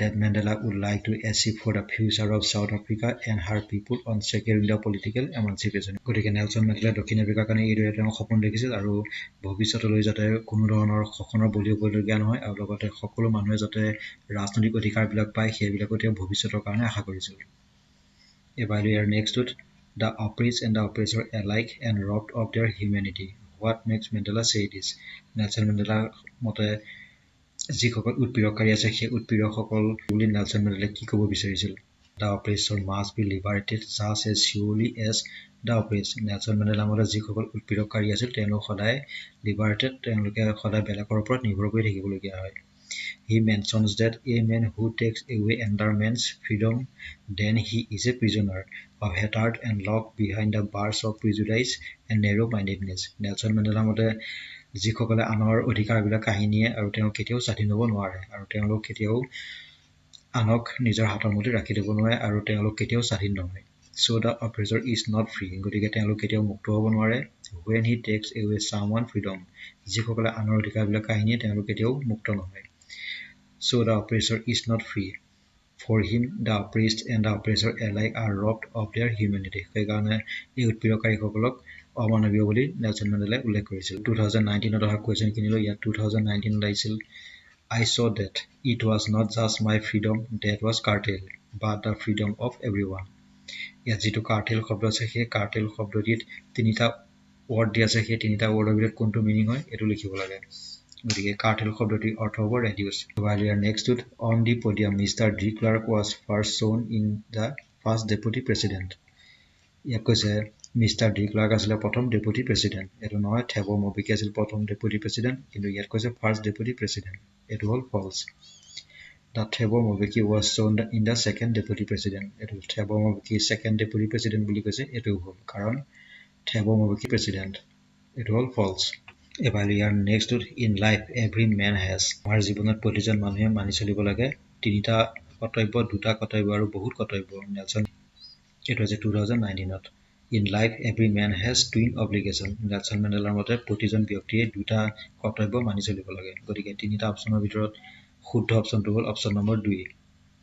that Mandela would like to achieve for the future of South Africa and her people on securing the political emancipation. গতিকে নেলছন মেণ্ডেলাই দক্ষিণ আফ্ৰিকাৰ কাৰণে এইদৰে তেওঁ সপোন দেখিছিল, আৰু ভৱিষ্যতলৈ যাতে কোনো ধৰণৰ শোষণৰ বলি হ'বলগীয়া নহয়, আৰু লগতে সকলো মানুহে যাতে ৰাজনৈতিক অধিকাৰবিলাক পায়, সেইবিলাকো তেওঁ ভৱিষ্যতৰ কাৰণে আশা কৰিছিল। এবাৰ ইয়াৰ নেক্সটত the oppressed and the oppressor alike and robbed of their humanity. What makes Mandela say this? Nelson মেণ্ডেলাৰ মতে যিসকল উৎপীড়নকাৰী আছে, সেই উৎপীড়কসকল বুলি নেলছন মেণ্ডেলাই কি ক'ব বিচাৰিছিল? The oppressor must be liberated just as surely as the oppressed Nelson মেণ্ডেলাৰ মতে যিসকল উৎপীড়নকাৰী আছিল তেওঁলোক সদায় লিবাৰেটেড তেওঁলোকে সদায় বেলেগৰ ওপৰত নিৰ্ভৰ কৰি থাকিবলগীয়া হয় He mentions that a man who takes away another man's freedom then he is a prisoner of hatred and locked behind the bars of prejudice and narrow-mindedness Nelson মেণ্ডেলাৰ মতে যিসকলে আনৰ অধিকাৰবিলাক কাঢ়ি নিয়ে আৰু তেওঁ কেতিয়াও স্বাধীন হ'ব নোৱাৰে আৰু তেওঁলোক কেতিয়াও আনক নিজৰ হাতৰ মুঠিত ৰাখি দিব নোৱাৰে আৰু তেওঁলোক কেতিয়াও স্বাধীন নহয় so the oppressor is not free গতিকে তেওঁলোক কেতিয়াও মুক্ত হ'ব নোৱাৰে when he takes away someone's freedom যিসকলে আনৰ অধিকাৰবিলাক কাঢ়ি নিয়ে তেওঁলোক কেতিয়াও মুক্ত নহয় so the oppressor is not free for him the oppressed and the oppressor alike are robbed of their humanity সেইকাৰণে এই উৎপীড়নকাৰীসকলক অমানৱীয় বুলি নেলছন মেণ্ডেলাই উল্লেখ কৰিছিল 2019 অহা কুৱেশ্যন কিনিলো ইয়াত 2019 আহিছিল I saw that it was not just my freedom that was curtailed but the freedom of everyone ইয়াত যিটো কাৰ্টেল শব্দ আছে সেই কাৰ্টেল শব্দটিত তিনিটা ৱৰ্ড দিয়া আছে সেই তিনিটা ৱৰ্ডৰ ভিতৰত কোনটো মিনিং হয় এইটো লিখিব লাগে গতিকে কাৰ্টেল শব্দটিৰ অৰ্থ হ'ব ৰেডিউচ while we are next to on the podium Mr. D. Clark was first shown in the first deputy president ইয়াত কৈছে মিষ্টাৰ ডি ক্লাৰ্ক আছিলে প্ৰথম ডেপুটি প্ৰেছিডেণ্ট এইটো নহয় থেব মবিকি আছিল প্ৰথম ডেপুটি প্ৰেছিডেণ্ট কিন্তু ইয়াত কৈছে ফাৰ্ষ্ট ডেপুটি প্ৰেছিডেণ্ট এইটো হ'ল ফলছ The Thabo Mbeki was shown in the second deputy president. It was Thabo Mbeki second deputy president বুলি কৈছে এটো হ'ল কাৰণ Thabo Mbeki president. It all false. এবাৰ ইয়াৰ next in life every man has. আমাৰ জীৱনত প্ৰতিজন মানুহে মানি চলিব লাগে তিনিটা কৰ্তব্য দুটা কৰ্তব্য আৰু বহুত কৰ্তব্য Nelson It was 2019 In life every man has twin obligation. Nelson মেণ্ডেলাৰ মতে প্ৰতিজন ব্যক্তিয়ে দুটা কৰ্তব্য মানি চলিব লাগে গতিকে তিনিটা অপচনৰ ভিতৰত শুদ্ধ অপচনটো হ'ল option number 2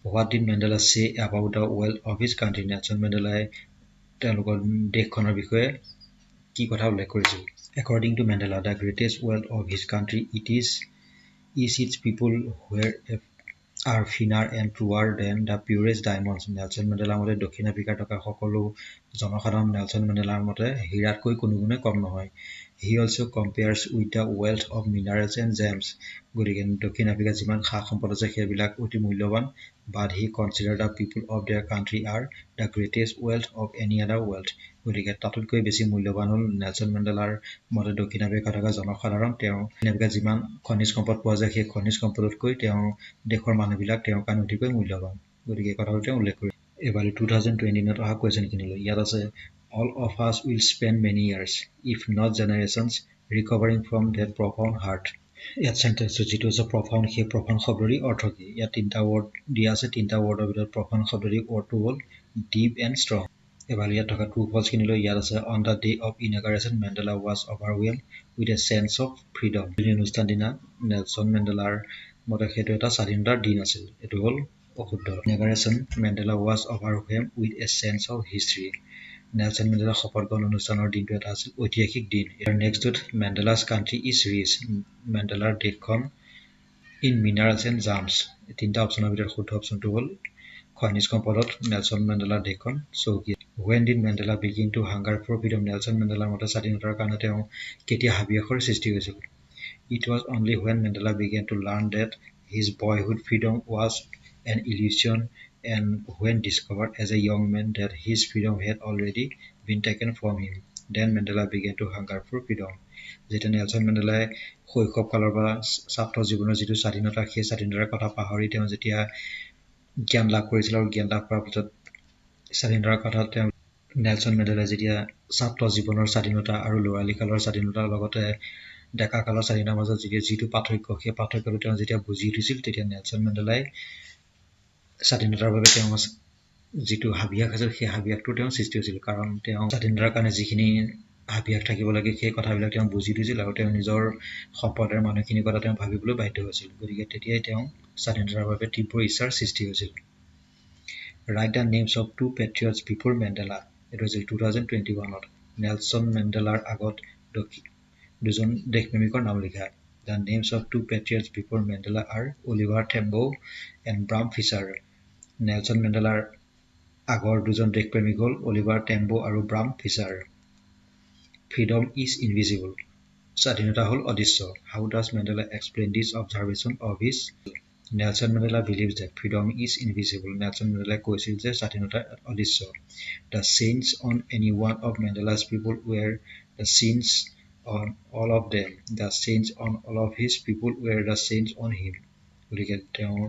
What did Mandela say about the wealth of his country? Nelson মেণ্ডেলাই তেওঁলোকৰ দেশখনৰ বিষয়ে কি কথা উল্লেখ কৰিছিল According to Mandela the greatest wealth of his country is its people who are thinner and truer than the purest diamonds Nelson মেণ্ডেলাৰ মতে দক্ষিণ আফ্ৰিকাৰ থকা সকলো জনসাধাৰণ নেলছন মেণ্ডেলাৰ মতে হীৰাতকৈ কোনো গুণে কম নহয় He also compares with the wealth of minerals and gems গতিকে দক্ষিণ আফ্ৰিকাৰ যিমান খা সম্পদ আছে সেইবিলাক অতি মূল্যৱান but he consider the people of their country are the greatest wealth of any other wealth গতিকে তাতকৈ বেছি মূল্যৱান হ'ল নেলছন মেণ্ডেলাৰ মতে দক্ষিণ আফ্ৰিকাৰ থকা জনসাধাৰণ তেওঁ দক্ষিণ আফ্ৰিকাৰ যিমান খনিজ সম্পদ পোৱা যায় সেই খনিজ সম্পদতকৈ তেওঁ দেশৰ মানুহবিলাক তেওঁৰ কাৰণে অধিককৈ মূল্যৱান গতিকে কথাটো তেওঁ উল্লেখ কৰিছে এবাৰ 2020 অহা কুৱেশ্যন কিনিলো ইয়াত আছে All of us will spend many years, if not generations, recovering from that profound hurt. ইয়াত চেণ্টেন্সটো যিটো আছে profound সেই profound শব্দটিৰ অৰ্থ কি ইয়াত তিনিটা ৱৰ্ড দিয়া আছে তিনিটা ৱৰ্ডৰ ভিতৰত profound শব্দটিৰ অৰ্থটো হ'ল deep and strong এবাৰ ইয়াত থকা true false কিনিলো ইয়াত আছে on the day of inauguration Mandela was overwhelmed with a sense of freedom অনুষ্ঠান দিনা নেলছন মেণ্ডেলাৰ মতে সেইটো এটা স্বাধীনতাৰ দিন আছিল এইটো হ'ল অশুদ্ধ inauguration Mandela was overwhelmed with a sense of history Nelson মেণ্ডেলাৰ শপত গ্ৰহণ অনুষ্ঠানৰ দিনটো এটা আছিল ঐতিহাসিক দিন ইয়াৰ next Mandela's country is rich মেণ্ডেলাৰ দেশখন ইন মিনাৰেলছ এণ্ড জাম্পছ তিনিটা অপচনৰ ভিতৰত শুদ্ধ অপচনটো হ'ল খনিজ সম্পদত নেলছন মেণ্ডেলাৰ দেশখন চৌকি When did Mandela begin to hunger for freedom? Nelson মেণ্ডেলাৰ মতে স্বাধীনতাৰ কাৰণে তেওঁ কেতিয়া হাবিয়াসৰ সৃষ্টি হৈছিল It was only when Mandela began to learn that his boyhood freedom was an illusion and when discovered as a young man that his freedom had already been taken from him then Mandela began to hunger for freedom যেতিয়া Nelson মেণ্ডেলাই শৈশৱ কালৰ পৰা ছাত্ৰ জীৱনৰ যিটো স্বাধীনতা সেই স্বাধীনতাৰ কথা পাহৰি তেওঁ যেতিয়া জ্ঞান লাভ কৰিছিল আৰু জ্ঞান লাভ কৰাৰ পিছত স্বাধীনতাৰ কথা তেওঁ নেলছন মেণ্ডেলাই যেতিয়া ছাত্ৰ জীৱনৰ স্বাধীনতা আৰু ল'ৰালি কালৰ স্বাধীনতাৰ লগতে ডেকা কালৰ স্বাধীনতাৰ মাজত যিটো পাৰ্থক্য সেই পাৰ্থক্যটো তেওঁ যেতিয়া বুজি উঠিছিল তেতিয়া নেলছন মেণ্ডেলাই স্বাধীনতাৰ বাবে তেওঁ যিটো হাবিয়াস আছিল সেই হাবিয়াসটো তেওঁ সৃষ্টি হৈছিল কাৰণ তেওঁ স্বাধীনতাৰ কাৰণে যিখিনি হাবিয়াস থাকিব লাগে সেই কথাবিলাক তেওঁ বুজি উঠিছিল আৰু তেওঁ নিজৰ সম্প্ৰদায়ৰ মানুহখিনিৰ কথা তেওঁ ভাবিবলৈ বাধ্য হৈছিল গতিকে তেতিয়াই তেওঁ স্বাধীনতাৰ বাবে তীব্ৰ ইচ্ছাৰ সৃষ্টি হৈছিল Write the names of two patriots before Mandela it was 2021 Nelson মেণ্ডেলাৰ আগত দুজন দেশপ্ৰেমিকৰ নাম লিখা The names of two patriots before Mandela are Oliver Tambo and Bram Fischer Nelson মেণ্ডেলাৰ আগৰ দুজন দেশপ্ৰেমিক হ'ল অলিভাৰ টেম্বো আৰু Bram Fischer Freedom is invisible স্বাধীনতা হ'ল অদৃশ্য How does Mandela explain this observation of his Nelson Mandela believes that freedom is invisible. Nelson Mandela কৈছিল যে স্বাধীনতা অদৃশ্য. The scenes on any one of Mandela's people were the scenes on all of them. The scenes on all of his people were the scenes on him. গতিকে তেওঁৰ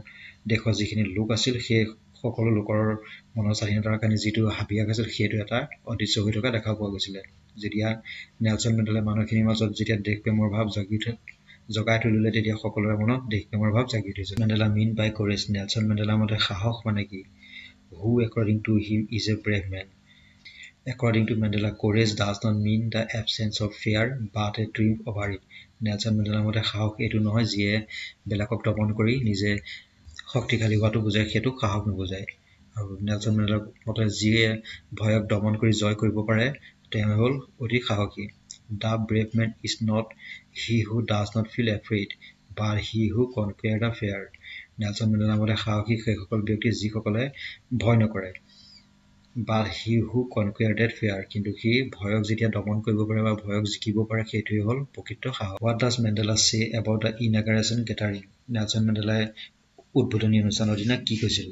দেশৰ যিখিনি লোক আছিল সেই সকলো লোকৰ মনৰ স্বাধীনতাৰ কাৰণে যিটো হাবিয়াস আছিল সেইটো এটা অদৃশ্য হৈ থকা দেখা পোৱা গৈছিলে. যেতিয়া নেলছন মেণ্ডেলাই মানুহখিনিৰ মাজত যেতিয়া দেশপ্ৰেমৰ ভাৱ জগাই তুলিলে তেতিয়া সকলোৰে মনত দেশপ্ৰেমৰ ভাৱ জাগি উঠিছিল. Mandela mean by কৰেজ. নেলছন মেণ্ডেলাৰ মতে সাহস মানে কি? Who according to him is a brave man? According to Mandela, courage does not mean the absence of fear but a triumph over it. Nelson মেণ্ডেলাৰ মতে সাহস এইটো নহয় যিয়ে বেলেগক দমন কৰি নিজে শক্তিশালী হোৱাটো বুজায়, সেইটো সাহস নুবুজায়. আৰু নেলছন মেণ্ডেলাৰ মতে যিয়ে ভয়ক দমন কৰি জয় কৰিব পাৰে তেওঁ হ'ল অতি সাহসী. The brave man is not he who does not feel afraid but he who conquers the fear. Nelson মেণ্ডেলাৰ মতে সাহসী সেইসকল ব্যক্তি যিসকলে ভয় নকৰে. But he who conquered that fear, কিন্তু সি ভয়ক যেতিয়া দমন কৰিব পাৰে বা ভয়ক জিকিব পাৰে সেইটোৱে হ'ল প্ৰকৃত সাহস. What does Mandela say about the inauguration gathering? Nelson মেণ্ডেলাই উদ্বোধনী অনুষ্ঠানৰ দিনা কি কৈছিল?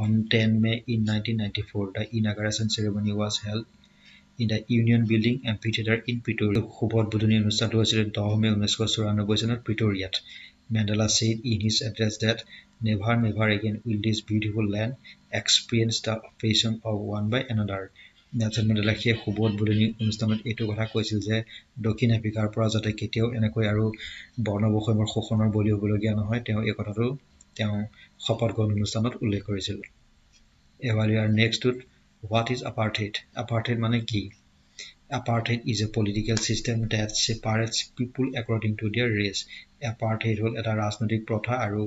On 10 May in 1994, the inauguration ceremony was held in the Union Building Amphitheater in Pretoria. শুভ উদ্বোধনী অনুষ্ঠানটো হৈছিল 10 মে 1994 চনত প্ৰিটৰিয়াত. Mandela said in his address that never again will this beautiful land experience the oppression of one by another. Nelson মেণ্ডেলাই সেই শুভ উদ্বোধনী অনুষ্ঠানত এইটো কথা কৈছিল যে দক্ষিণ আফ্ৰিকাৰ পৰা যাতে কেতিয়াও এনেকৈ আৰু বৰ্ণবৈষম্যৰ শোষণৰ বলি হ'বলগীয়া নহয়, তেওঁ এই কথাটো তেওঁ শপত গ্ৰহণ অনুষ্ঠানত উল্লেখ কৰিছিল. এবাৰ ইয়াৰ নেক্সটটোত what is apartheid? Apartheid মানে কি? Apartheid is a political system that separates people according to their race. Apartheid হ'ল এটা ৰাজনৈতিক প্ৰথা আৰু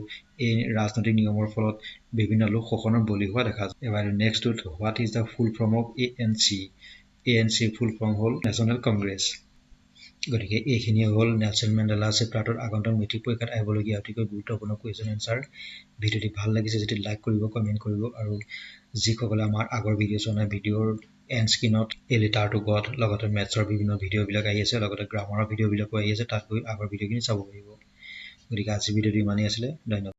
এই ৰাজনৈতিক নিয়মৰ ফলত বিভিন্ন লোক শোষণৰ বলি হোৱা দেখা যায়. এবাৰ নেক্সটটোত what is the full form of ANC? ANC full form হ'ল National Congress. গতিকে এইখিনি হ'ল নেলছন মেণ্ডেলা চেপ্টাৰটোৰ আগন্তুক মেট্ৰিক পৰীক্ষাত আহিবলগীয়া অতিকৈ গুৰুত্বপূৰ্ণ কুৱেশ্যন এনচাৰ. ভিডিঅ'টি ভাল লাগিছে যদি লাইক কৰিব, কমেণ্ট কৰিব, আৰু যিসকলে আমাৰ আগৰ ভিডিঅ' চোৱা নাই ভিডিঅ'ৰ এণ্ড স্ক্ৰীনত এই লেটাৰটো গত লগতে মেথছৰ বিভিন্ন ভিডিঅ'বিলাক আহি আছে, লগতে গ্ৰামাৰৰ ভিডিঅ'বিলাকো আহি আছে, তাত গৈ আগৰ ভিডিঅ'খিনি চাব পাৰিব. গতিকে আজি ভিডিঅ'টো ইমানেই আছিলে. ধন্যবাদ.